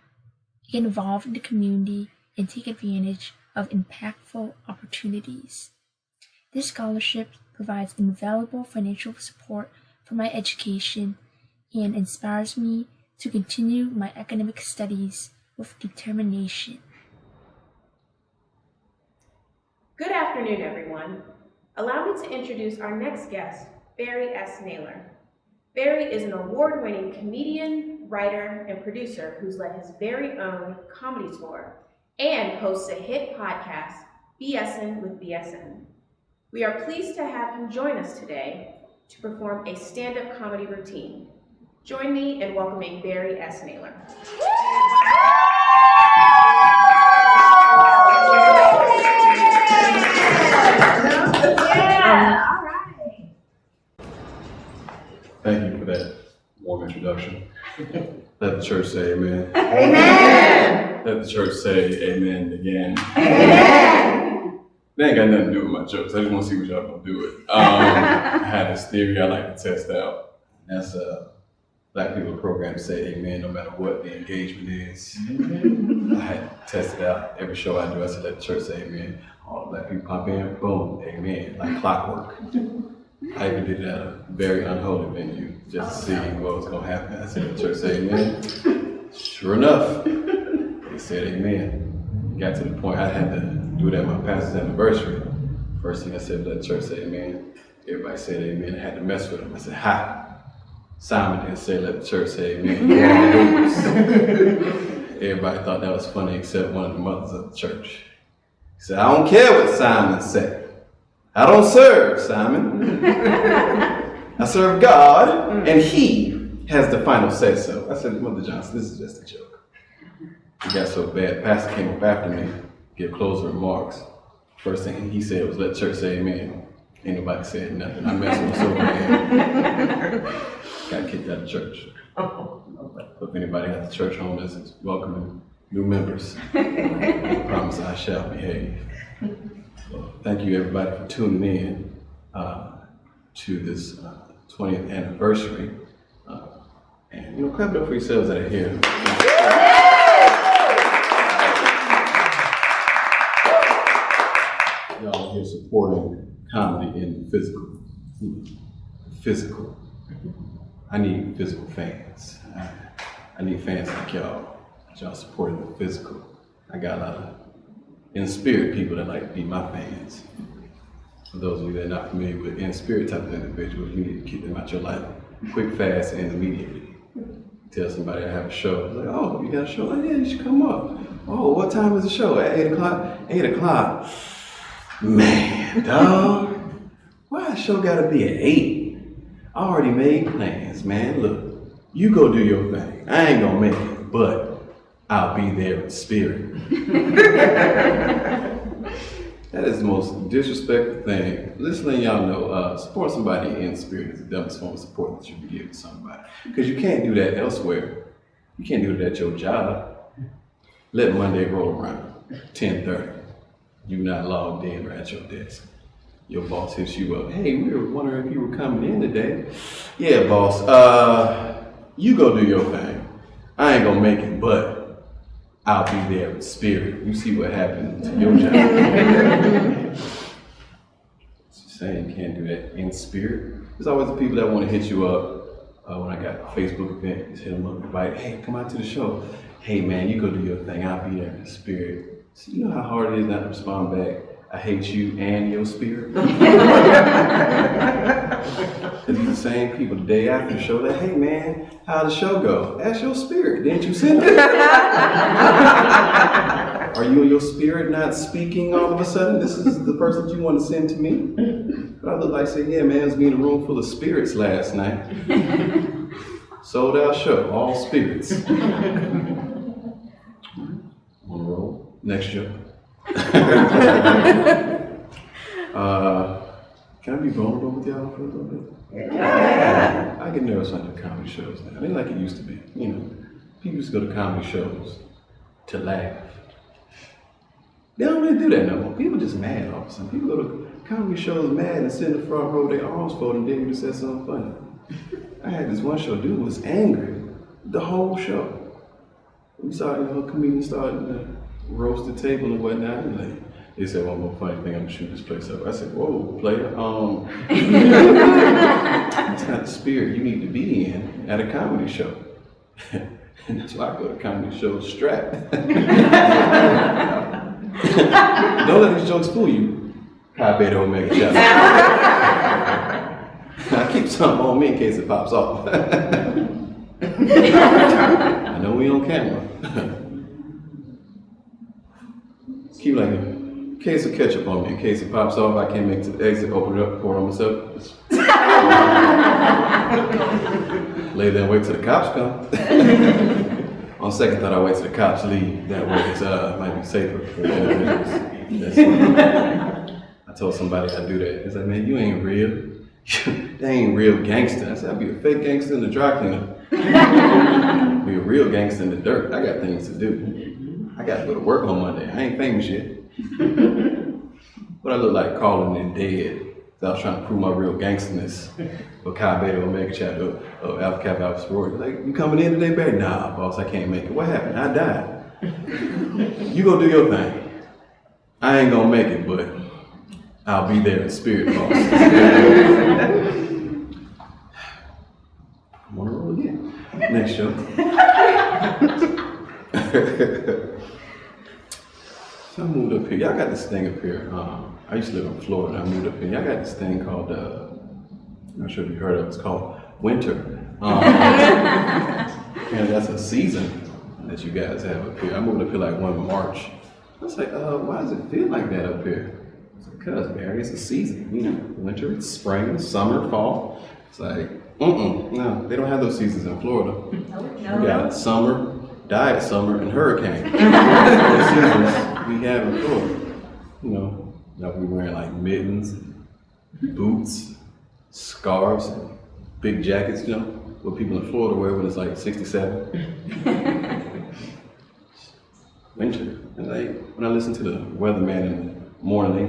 get involved in the community, and take advantage of impactful opportunities. This scholarship provides invaluable financial support for my education and inspires me to continue my academic studies with determination. Good afternoon, everyone. Allow me to introduce our next guest, Barry S. Naylor. Barry is an award-winning comedian, writer, and producer who's led his very own comedy tour and hosts a hit podcast, BSN with BSN. We are pleased to have him join us today to perform a stand-up comedy routine. Join me in welcoming Barry S. Naylor. Thank you for that. Warm introduction. Let the church say amen. Amen. Let the church say amen again. Amen. They ain't got nothing to do with my jokes. I just want to see what y'all gonna do with it. I have this theory I like to test out. That's Black people are programmed to say amen no matter what the engagement is. I had to test it out. Every show I do, I said, let the church say amen. All the Black people pop in, boom, amen, like clockwork. I even did it at a very unholy venue just to see what was gonna happen. I said, let the church say amen. Sure enough, they said amen. It got to the point I had to do it at my pastor's anniversary. First thing I said, let the church say amen. Everybody said amen. I had to mess with them. I said, hi. Simon didn't say, let the church say amen. Everybody thought that was funny except one of the mothers of the church. He said, I don't care what Simon said. I don't serve Simon. I serve God, and he has the final say so. I said, Mother Johnson, this is just a joke. It got so bad, Pastor came up after me, give closing remarks. First thing he said was, let the church say amen. Ain't nobody said nothing. I messed with him so bad. Got kicked out of church. If anybody at the church home is welcoming new members, I promise I shall behave. Well, thank you everybody for tuning in to this 20th anniversary. And clap it up for yourselves that are here. Y'all are here supporting comedy in the physical. Physical. I need physical fans. I need fans like y'all. Y'all supporting the physical. I got a lot of in-spirit people that like to be my fans. For those of you that are not familiar with in-spirit type of individuals, you need to keep them out your life quick, fast, and immediately. Tell somebody I have a show. Like, oh, you got a show? Like, yeah, you should come up. Oh, what time is the show? At 8 o'clock? 8 o'clock. Man, dog. Why the show gotta be at 8? I already made plans, man. Look, you go do your thing. I ain't gonna make it, but I'll be there in spirit. That is the most disrespectful thing. Listen, y'all know, support somebody in spirit is the dumbest form of support that you can give to somebody. Because you can't do that elsewhere. You can't do it at your job. Let Monday roll around, 10:30. You not logged in or at your desk. Your boss hits you up. Hey, we were wondering if you were coming in today. Yeah, boss. You go do your thing. I ain't gonna make it, but I'll be there in spirit. You see what happened to your job. It's the same. You can't do that in spirit. There's always the people that want to hit you up. When I got a Facebook event, just hit them up, invite, hey, come out to the show. Hey man, you go do your thing. I'll be there in spirit. So you know how hard it is not to respond back. I hate you and your spirit. It's the same people the day after the show that, hey man, how'd the show go? That's your spirit. Didn't you send it? Are you and your spirit not speaking all of a sudden? This is the person that you want to send to me? But I look like saying, yeah man, I was being in a room full of spirits last night. Sold out show, all spirits. On the roll. Next joke. Can I be vulnerable with y'all for a little bit? Yeah. I get nervous when I do comedy shows now. They like it used to be. You know, people used to go to comedy shows to laugh. They don't really do that no more. People just mad all of a sudden. People go to comedy shows mad and sit in the front row, their arms folded, and then you just said something funny. I had this one show, dude was angry the whole show. We saw, comedians started to roast the table and whatnot. And like, they said, one more funny thing, I'm gonna shoot this place up. I said, whoa, player, it's not the spirit you need to be in at a comedy show. And that's why I go to comedy shows strapped. Don't let these jokes fool you. Kappa Beta Omega chapter. I keep something on me in case it pops off. I know we on camera. Keep like a case of ketchup on me. In case it pops off, I can't make it to the exit, open it up, pour it on myself. Lay there and wait till the cops come. On second thought, I wait till the cops leave. That way it might be safer for individuals. I told somebody I do that. He's like, man, you ain't real. They ain't real gangster. I said, I'd be a fake gangster in the dry cleaner. Be a real gangster in the dirt. I got things to do. I got to go to work on Monday. I ain't famous yet. What I look like calling it dead. So I was trying to prove my real gangsterness for Chi Beta Omega chapter of Alpha Kappa Alpha Sorority. Like, you coming in today, Barry? Nah, boss, I can't make it. What happened? I died. You gonna do your thing. I ain't gonna make it, but I'll be there in spirit, boss. I'm on the roll again. Next show. So I moved up here. Y'all got this thing up here. I used to live in Florida. I moved up here. Y'all got this thing called, I'm not sure if you heard of it. It's called winter. And that's a season that you guys have up here. I moved up here like 1 March. I was like, why does it feel like that up here? It's because, Barry, it's a season. You know, winter, it's spring, summer, fall. It's like, no, they don't have those seasons in Florida. We got summer, diet summer, and hurricane. The seasons we have in Florida. You know, we wearing like mittens, boots, scarves, and big jackets, you know, what people in Florida wear when it's like 67. Winter. And when I listen to the weatherman in the morning, they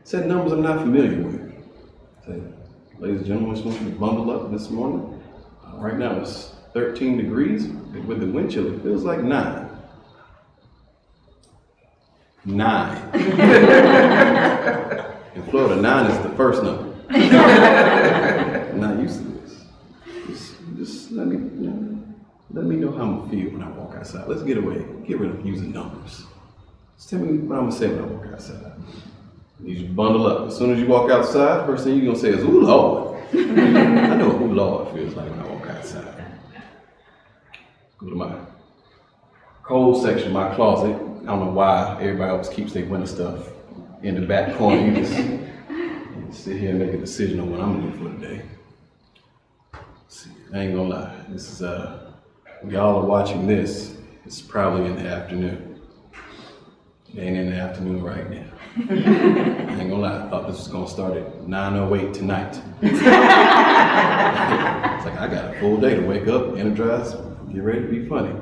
said numbers I'm not familiar with. Say, ladies and gentlemen, we're supposed to be bundled up this morning. Right now it's 13 degrees. With the wind chill, it feels like 9. 9. In Florida, 9 is the first number. I'm not used to this. Just let me know how I'm gonna feel when I walk outside. Let's get rid of using numbers. Just tell me what I'm gonna say when I walk outside. You need you to bundle up. As soon as you walk outside, first thing you're gonna say is, ooh, Lord. I know what ooh, Lord feels like when I walk outside. Go to my cold section, my closet. I don't know why everybody always keeps their winter stuff in the back corner. You just sit here and make a decision on what I'm gonna do for the day. See, I ain't gonna lie. This is when y'all are watching this, it's probably in the afternoon. It ain't in the afternoon right now. I ain't gonna lie, I thought this was gonna start at 9:08 tonight. It's like I got a full day to wake up, energize, get ready to be funny.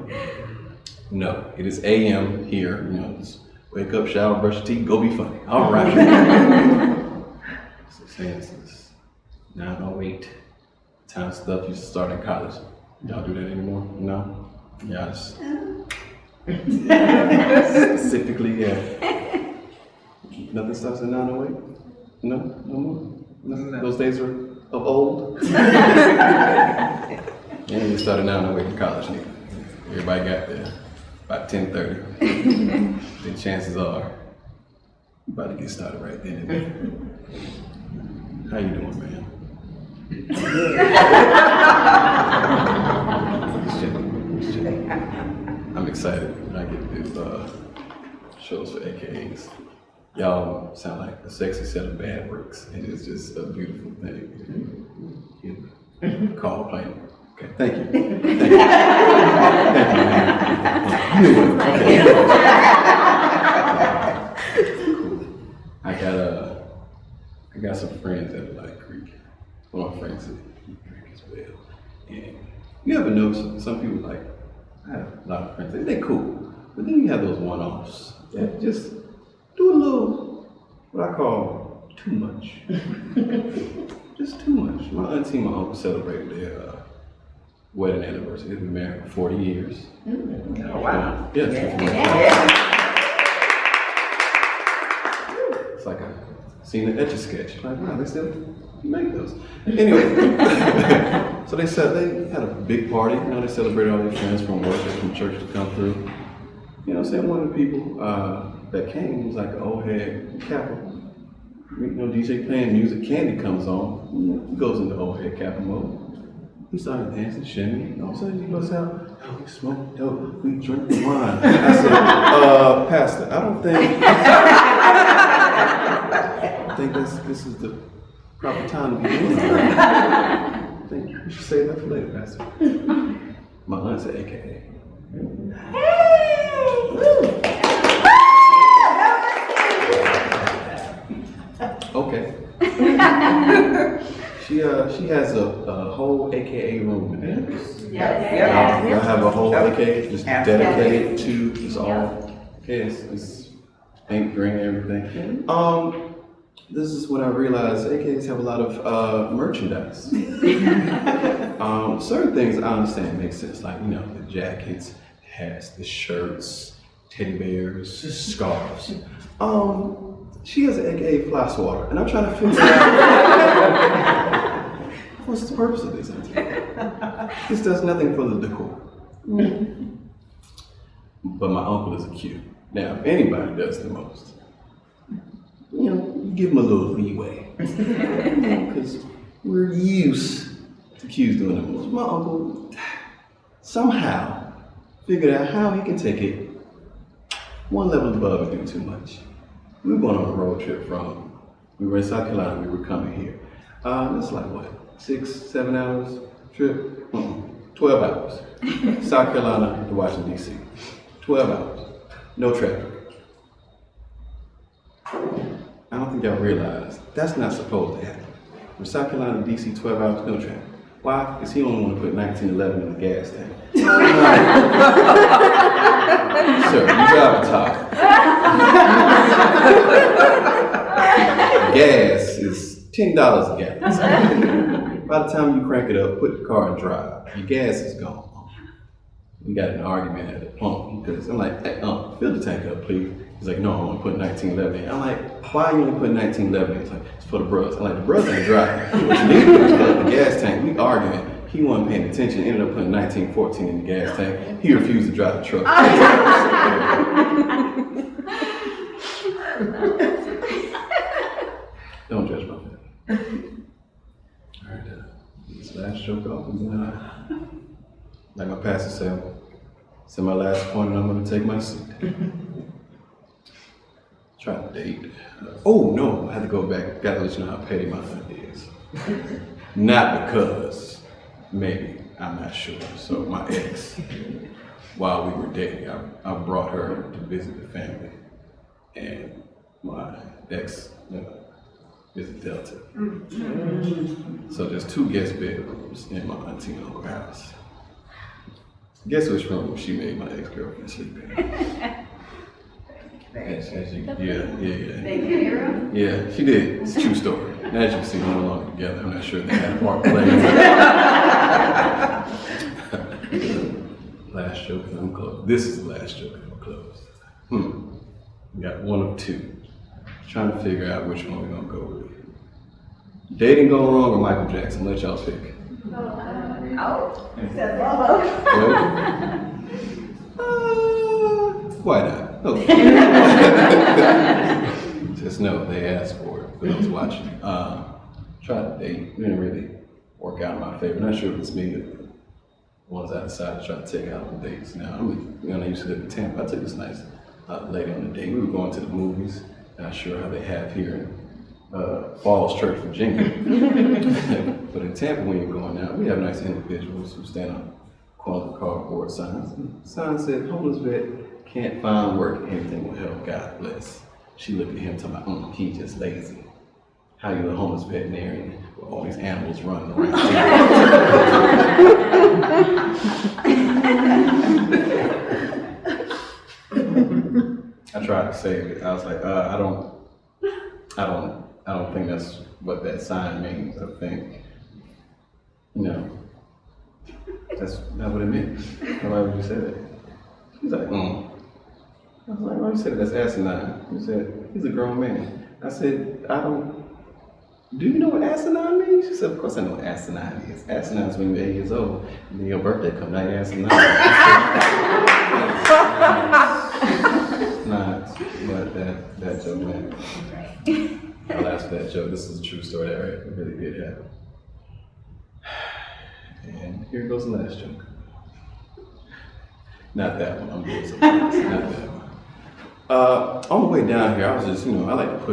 No, it is AM here. You know, just wake up, shower, brush your teeth, go be funny. All right. So saying this is 9:08. Time stuff used to start in college. Y'all do that anymore? No? Yeah, just specifically, yeah. Nothing starts at 9:08? No? No more? No? Those days are of old? And you started 9:08 in college, nigga. Everybody got there about 10:30. Then chances are you about to get started right then and there. How you doing, man? I'm excited when I get to do shows for AKAs. Y'all sound like a sexy set of bad bricks, and it's just a beautiful thing. You know, call playing. Okay, thank you. Thank you. Thank you. Okay. I got some friends that like Greek. One of my friends is Greek as well. And you ever notice some people like, I have a lot of friends, they're cool, but then you have those one-offs that just do a little, what I call, too much. Just too much. My auntie and my uncle celebrated their wedding anniversary. They've been married for 40 years. Oh, wow. Yeah. It's like a scene an Etch-a-Sketch. Like, wow, they still make those. Anyway, so they had a big party. You know, they celebrated all their friends from work and from church to come through. You know what I'm saying? One of the people that came was like an old head Kappa. You know, DJ playing music, Candy comes on. You know, he goes into old head Kappa mode. He started dancing, shimmying. All of a sudden he busts out, oh, we smoke dope, we drink wine. I said, Pastor, I think this is the proper time to be doing that. I think you should save that for later, Pastor. My aunt said, AKA. Okay. She has a whole AKA room in there. Yeah. Y'all have a whole AKA just dedicated to just all. It's paint, green, everything. This is when I realized AKAs have a lot of merchandise. Certain things I understand make sense, like, you know, the jackets, hats, the shirts, teddy bears, scarves. She has an AKA fly swatter, and I'm trying to figure out what's the purpose of this. This does nothing for the decor. But my uncle is a Q. Now, if anybody does the most, you know, you give him a little leeway. Because we're used to Q's doing the most. My uncle somehow figured out how he can take it one level above and do too much. We were going on a road trip we were in South Carolina, we were coming here. It's like what, 6-7 hours trip? 12 hours. South Carolina to Washington, D.C. 12 hours, no traffic. I don't think y'all realize that's not supposed to happen. From South Carolina to DC, 12 hours, no traffic. Why? Because he only want to put 1911 in the gas tank. Sir, you drive a top. Gas is $10 a gallon. By the time you crank it up, put the car and drive, your gas is gone. We got an argument at the pump because I'm like, hey, fill the tank up, please. He's like, no, I want to put 1911 in. I'm like, why are you only putting 1911 in? He's like, it's for the bros. I'm like, the bros ain't driving. What you need to do is fill up the gas tank. We arguing. He wasn't paying attention, ended up putting 1914 in the gas tank. He refused to drive the truck. Don't judge my family. All right, this last joke off. Like my pastor said, it's my last point and I'm going to take my seat. Try to date. Oh no, I had to go back. Got to let you know how petty my friend is. Not because, maybe, I'm not sure. So my ex, while we were dating, I brought her to visit the family. And my ex is a Delta. So there's 2 guest bedrooms in my auntie and uncle house. Guess which room she made my ex-girlfriend sleep in? Yeah, she did. It's a true story. As you can see, we're no longer together. I'm not sure they had a part playing. Last joke and I'm closed. This is the last joke and I'm closed. We got one of 2. Trying to figure out which one we're gonna go with. Dating gone wrong or Michael Jackson? Let y'all pick. Why not? Okay. Just know they asked for it for those watching. Tried to date, didn't really work out in my favor. Not sure if it's me, the ones I decided to try to take out on dates. Now, I used to live in Tampa. I took this nice lady on a date. We were going to the movies. Not sure how they have here in Falls Church, Virginia. But in Tampa, when you're going out, we have nice individuals who stand on corner cardboard signs. The sign said, homeless vet, can't find work, anything will help, God bless. She looked at him talking about, he just lazy. How you a homeless veterinarian with all these animals running around? I tried to save it. I was like, I don't think that's what that sign means. I think, that's not what it means. Why would you say that? She's like, I was like, why you say that? That's asinine. He said, he's a grown man. I said, do you know what asinine means? She said, of course I know what asinine is. Asinine is when you're 8 years old, and then your birthday comes, now you're asinine. Not that joke, man. I'll laugh at that joke. This is a true story that really did happen. And here goes the last joke. Not that one, I'm doing something else. Not that one. On the way down here, I was just, I like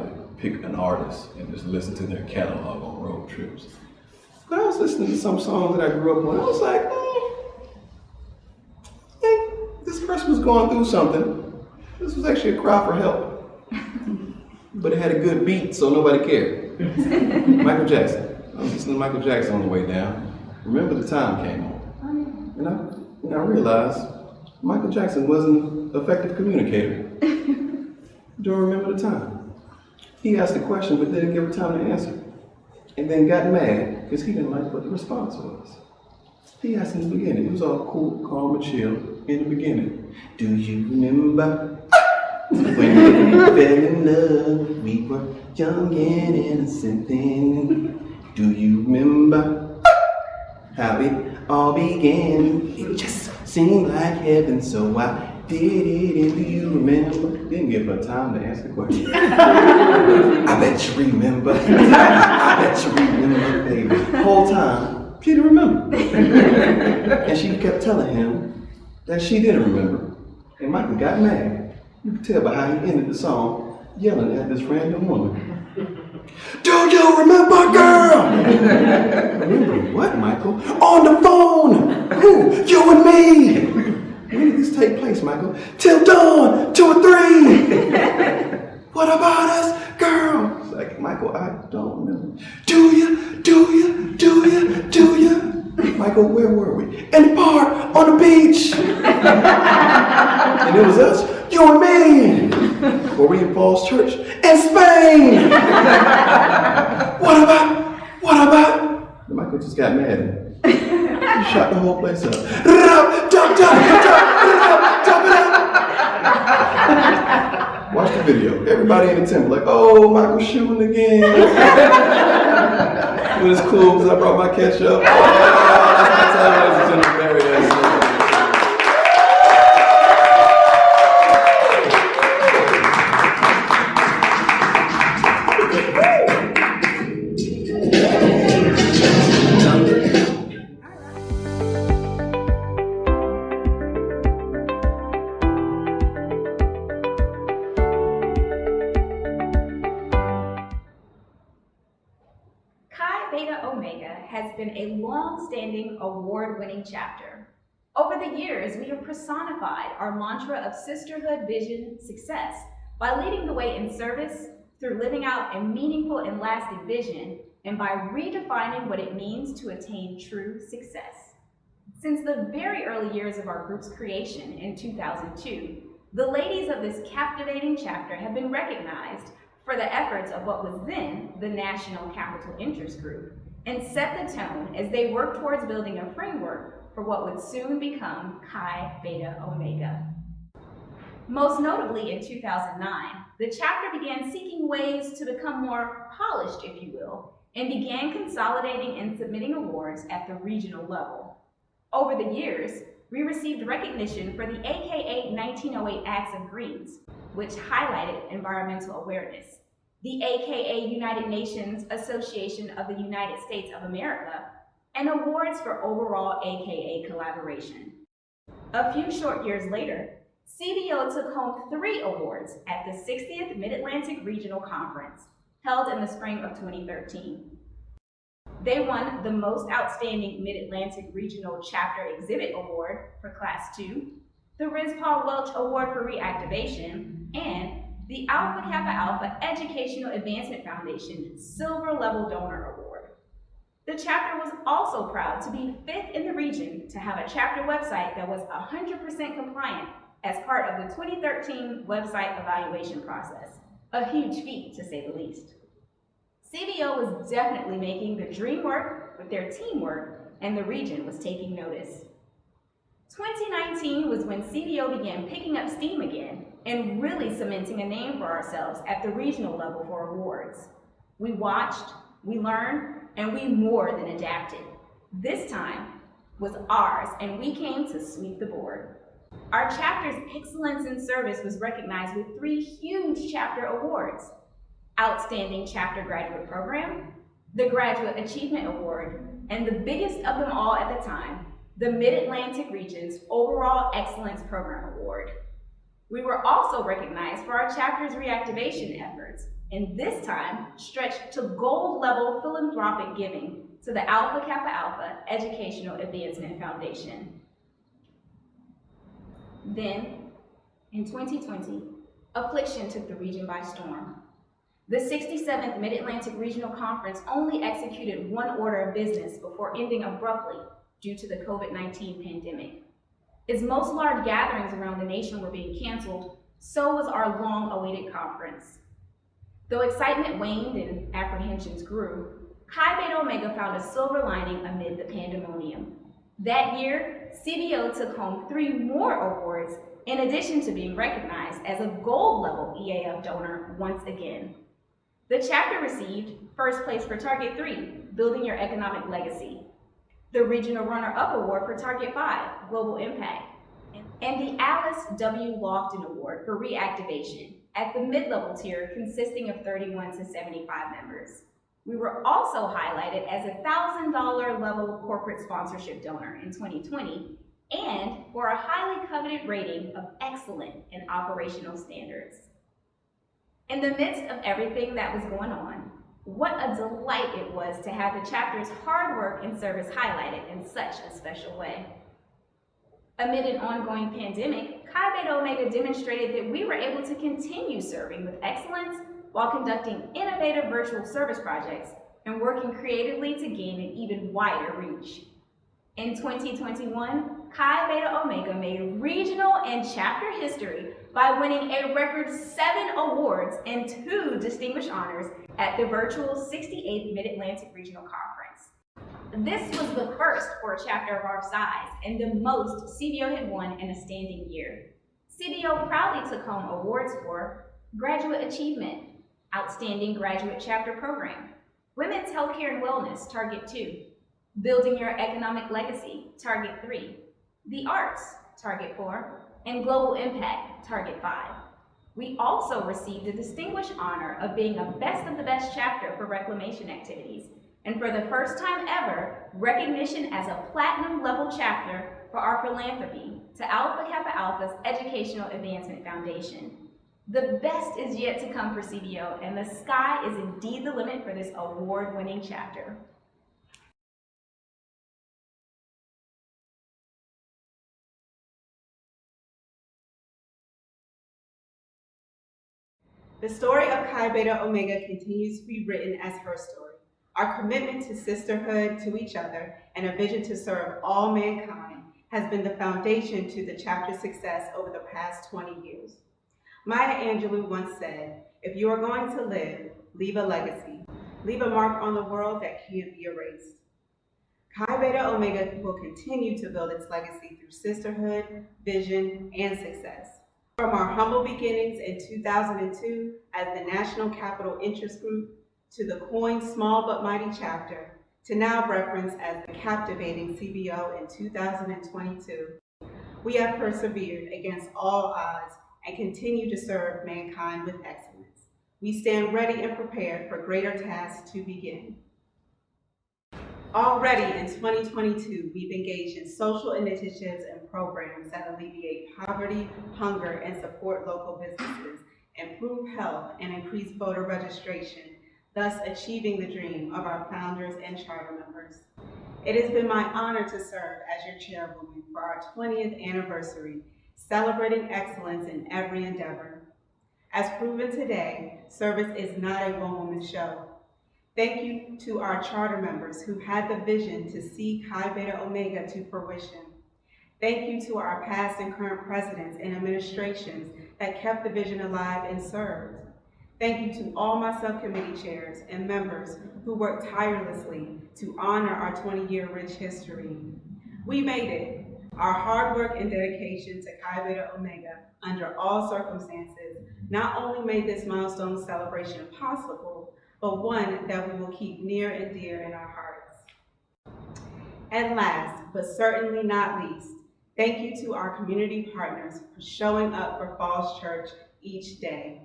to pick an artist and just listen to their catalog on road trips. But I was listening to some songs that I grew up on. I was like, this person was going through something. This was actually a cry for help. But it had a good beat, so nobody cared. Michael Jackson. I was listening to Michael Jackson on the way down. Remember the Time came on. And I realized Michael Jackson wasn't an effective communicator. Don't remember the time. He asked a question but didn't give her time to answer. And then got mad because he didn't like what the response was. He asked in the beginning. It was all cool, calm, and chill in the beginning. Do you remember when we fell in love? We were young and innocent then. Do you remember how it all began? It just seemed like heaven, so I did it. And do you remember? Didn't give her time to answer the question. I bet you remember. I bet you remember, baby. Whole time, she didn't remember. And she kept telling him that she didn't remember. And Michael got mad. You could tell by how he ended the song, yelling at this random woman. Do you remember, girl? Remember what, Michael? On the phone! Who? You and me! When did this take place, Michael? Till dawn, 2 or 3! What about us, girl? It's like, Michael, I don't remember. Do you? Michael, where were we? In the park, on the beach! And it was us, you and me! Were we in Falls Church? In Spain! What about? And Michael just got mad. He shot the whole place up. Watch the video. Everybody in the temple like, oh, Michael's shooting again. But it's cool because I brought my ketchup. Oh, that's my time, ladies and gentlemen. Very nice. Chi Beta Omega has been a long-standing award-winning chapter. Over the years, we have personified our mantra of sisterhood, vision, success by leading the way in service, through living out a meaningful and lasting vision, and by redefining what it means to attain true success. Since the very early years of our group's creation in 2002, the ladies of this captivating chapter have been recognized for the efforts of what was then the National Capital Interest Group, and set the tone as they worked towards building a framework for what would soon become Chi Beta Omega. Most notably in 2009, the chapter began seeking ways to become more polished, if you will, and began consolidating and submitting awards at the regional level. Over the years, we received recognition for the AKA 1908 Acts of Greens, which highlighted environmental awareness, the AKA United Nations Association of the United States of America, and awards for overall AKA collaboration. A few short years later, CBO took home 3 awards at the 60th Mid-Atlantic Regional Conference, held in the spring of 2013. They won the Most Outstanding Mid-Atlantic Regional Chapter Exhibit Award for Class 2, the Riz Paul Welch Award for Reactivation, and the Alpha Kappa Alpha Educational Advancement Foundation Silver Level Donor Award. The chapter was also proud to be 5th in the region to have a chapter website that was 100% compliant as part of the 2013 website evaluation process, a huge feat to say the least. CBO was definitely making the dream work with their teamwork, and the region was taking notice. 2019 was when CBO began picking up steam again and really cementing a name for ourselves at the regional level for awards. We watched, we learned, and we more than adapted. This time was ours, and we came to sweep the board. Our chapter's excellence in service was recognized with 3 huge chapter awards: Outstanding Chapter Graduate Program, the Graduate Achievement Award, and the biggest of them all at the time, the Mid-Atlantic Region's Overall Excellence Program Award. We were also recognized for our chapter's reactivation efforts, and this time stretched to gold-level philanthropic giving to the Alpha Kappa Alpha Educational Advancement Foundation. Then, in 2020, affliction took the region by storm. The 67th Mid-Atlantic Regional Conference only executed one order of business before ending abruptly due to the COVID-19 pandemic. As most large gatherings around the nation were being canceled, so was our long-awaited conference. Though excitement waned and apprehensions grew, Chi Beta Omega found a silver lining amid the pandemonium. That year, CBO took home 3 more awards in addition to being recognized as a gold-level EAF donor once again. The chapter received first place for Target 3, Building Your Economic Legacy, the Regional Runner-Up Award for Target 5, Global Impact, and the Alice W. Lofton Award for Reactivation at the mid-level tier consisting of 31 to 75 members. We were also highlighted as a $1,000 level corporate sponsorship donor in 2020 and for a highly coveted rating of excellent in operational standards. In the midst of everything that was going on, what a delight it was to have the chapter's hard work and service highlighted in such a special way. Amid an ongoing pandemic, Chi Beta Omega demonstrated that we were able to continue serving with excellence while conducting innovative virtual service projects and working creatively to gain an even wider reach. In 2021, Chi Beta Omega made regional and chapter history by winning a record 7 awards and 2 distinguished honors at the virtual 68th Mid-Atlantic Regional Conference. This was the first for a chapter of our size and the most CBO had won in a standing year. CBO proudly took home awards for Graduate Achievement, Outstanding Graduate Chapter Program, Women's Healthcare and Wellness, Target 2, Building Your Economic Legacy, Target 3, The Arts, Target 4, and Global Impact, Target 5. We also received the distinguished honor of being a Best of the Best chapter for reclamation activities, and for the first time ever, recognition as a platinum level chapter for our philanthropy to Alpha Kappa Alpha's Educational Advancement Foundation. The best is yet to come for CBO, and the sky is indeed the limit for this award-winning chapter. The story of Chi Beta Omega continues to be written as her story. Our commitment to sisterhood, to each other, and a vision to serve all mankind has been the foundation to the chapter's success over the past 20 years. Maya Angelou once said, "If you are going to live, leave a legacy. Leave a mark on the world that can't be erased." Chi Beta Omega will continue to build its legacy through sisterhood, vision, and success. From our humble beginnings in 2002 as the National Capital Interest Group, to the coined Small But Mighty chapter, to now referenced as the captivating CBO in 2022, we have persevered against all odds and continue to serve mankind with excellence. We stand ready and prepared for greater tasks to begin. Already in 2022, we've engaged in social initiatives and programs that alleviate poverty, hunger, and support local businesses, improve health, and increase voter registration, thus achieving the dream of our founders and charter members. It has been my honor to serve as your chairwoman for our 20th anniversary, celebrating excellence in every endeavor. As proven today, service is not a one-woman show. Thank you to our charter members who had the vision to see Chi Beta Omega to fruition. Thank you to our past and current presidents and administrations that kept the vision alive and served. Thank you to all my subcommittee chairs and members who worked tirelessly to honor our 20-year rich history. We made it. Our hard work and dedication to Chi Beta Omega under all circumstances not only made this milestone celebration possible, but one that we will keep near and dear in our hearts. And last, but certainly not least, thank you to our community partners for showing up for Falls Church each day.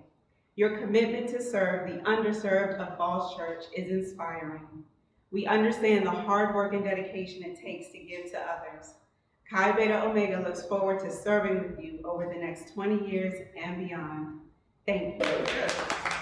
Your commitment to serve the underserved of Falls Church is inspiring. We understand the hard work and dedication it takes to give to others. Chi Beta Omega looks forward to serving with you over the next 20 years and beyond. Thank you.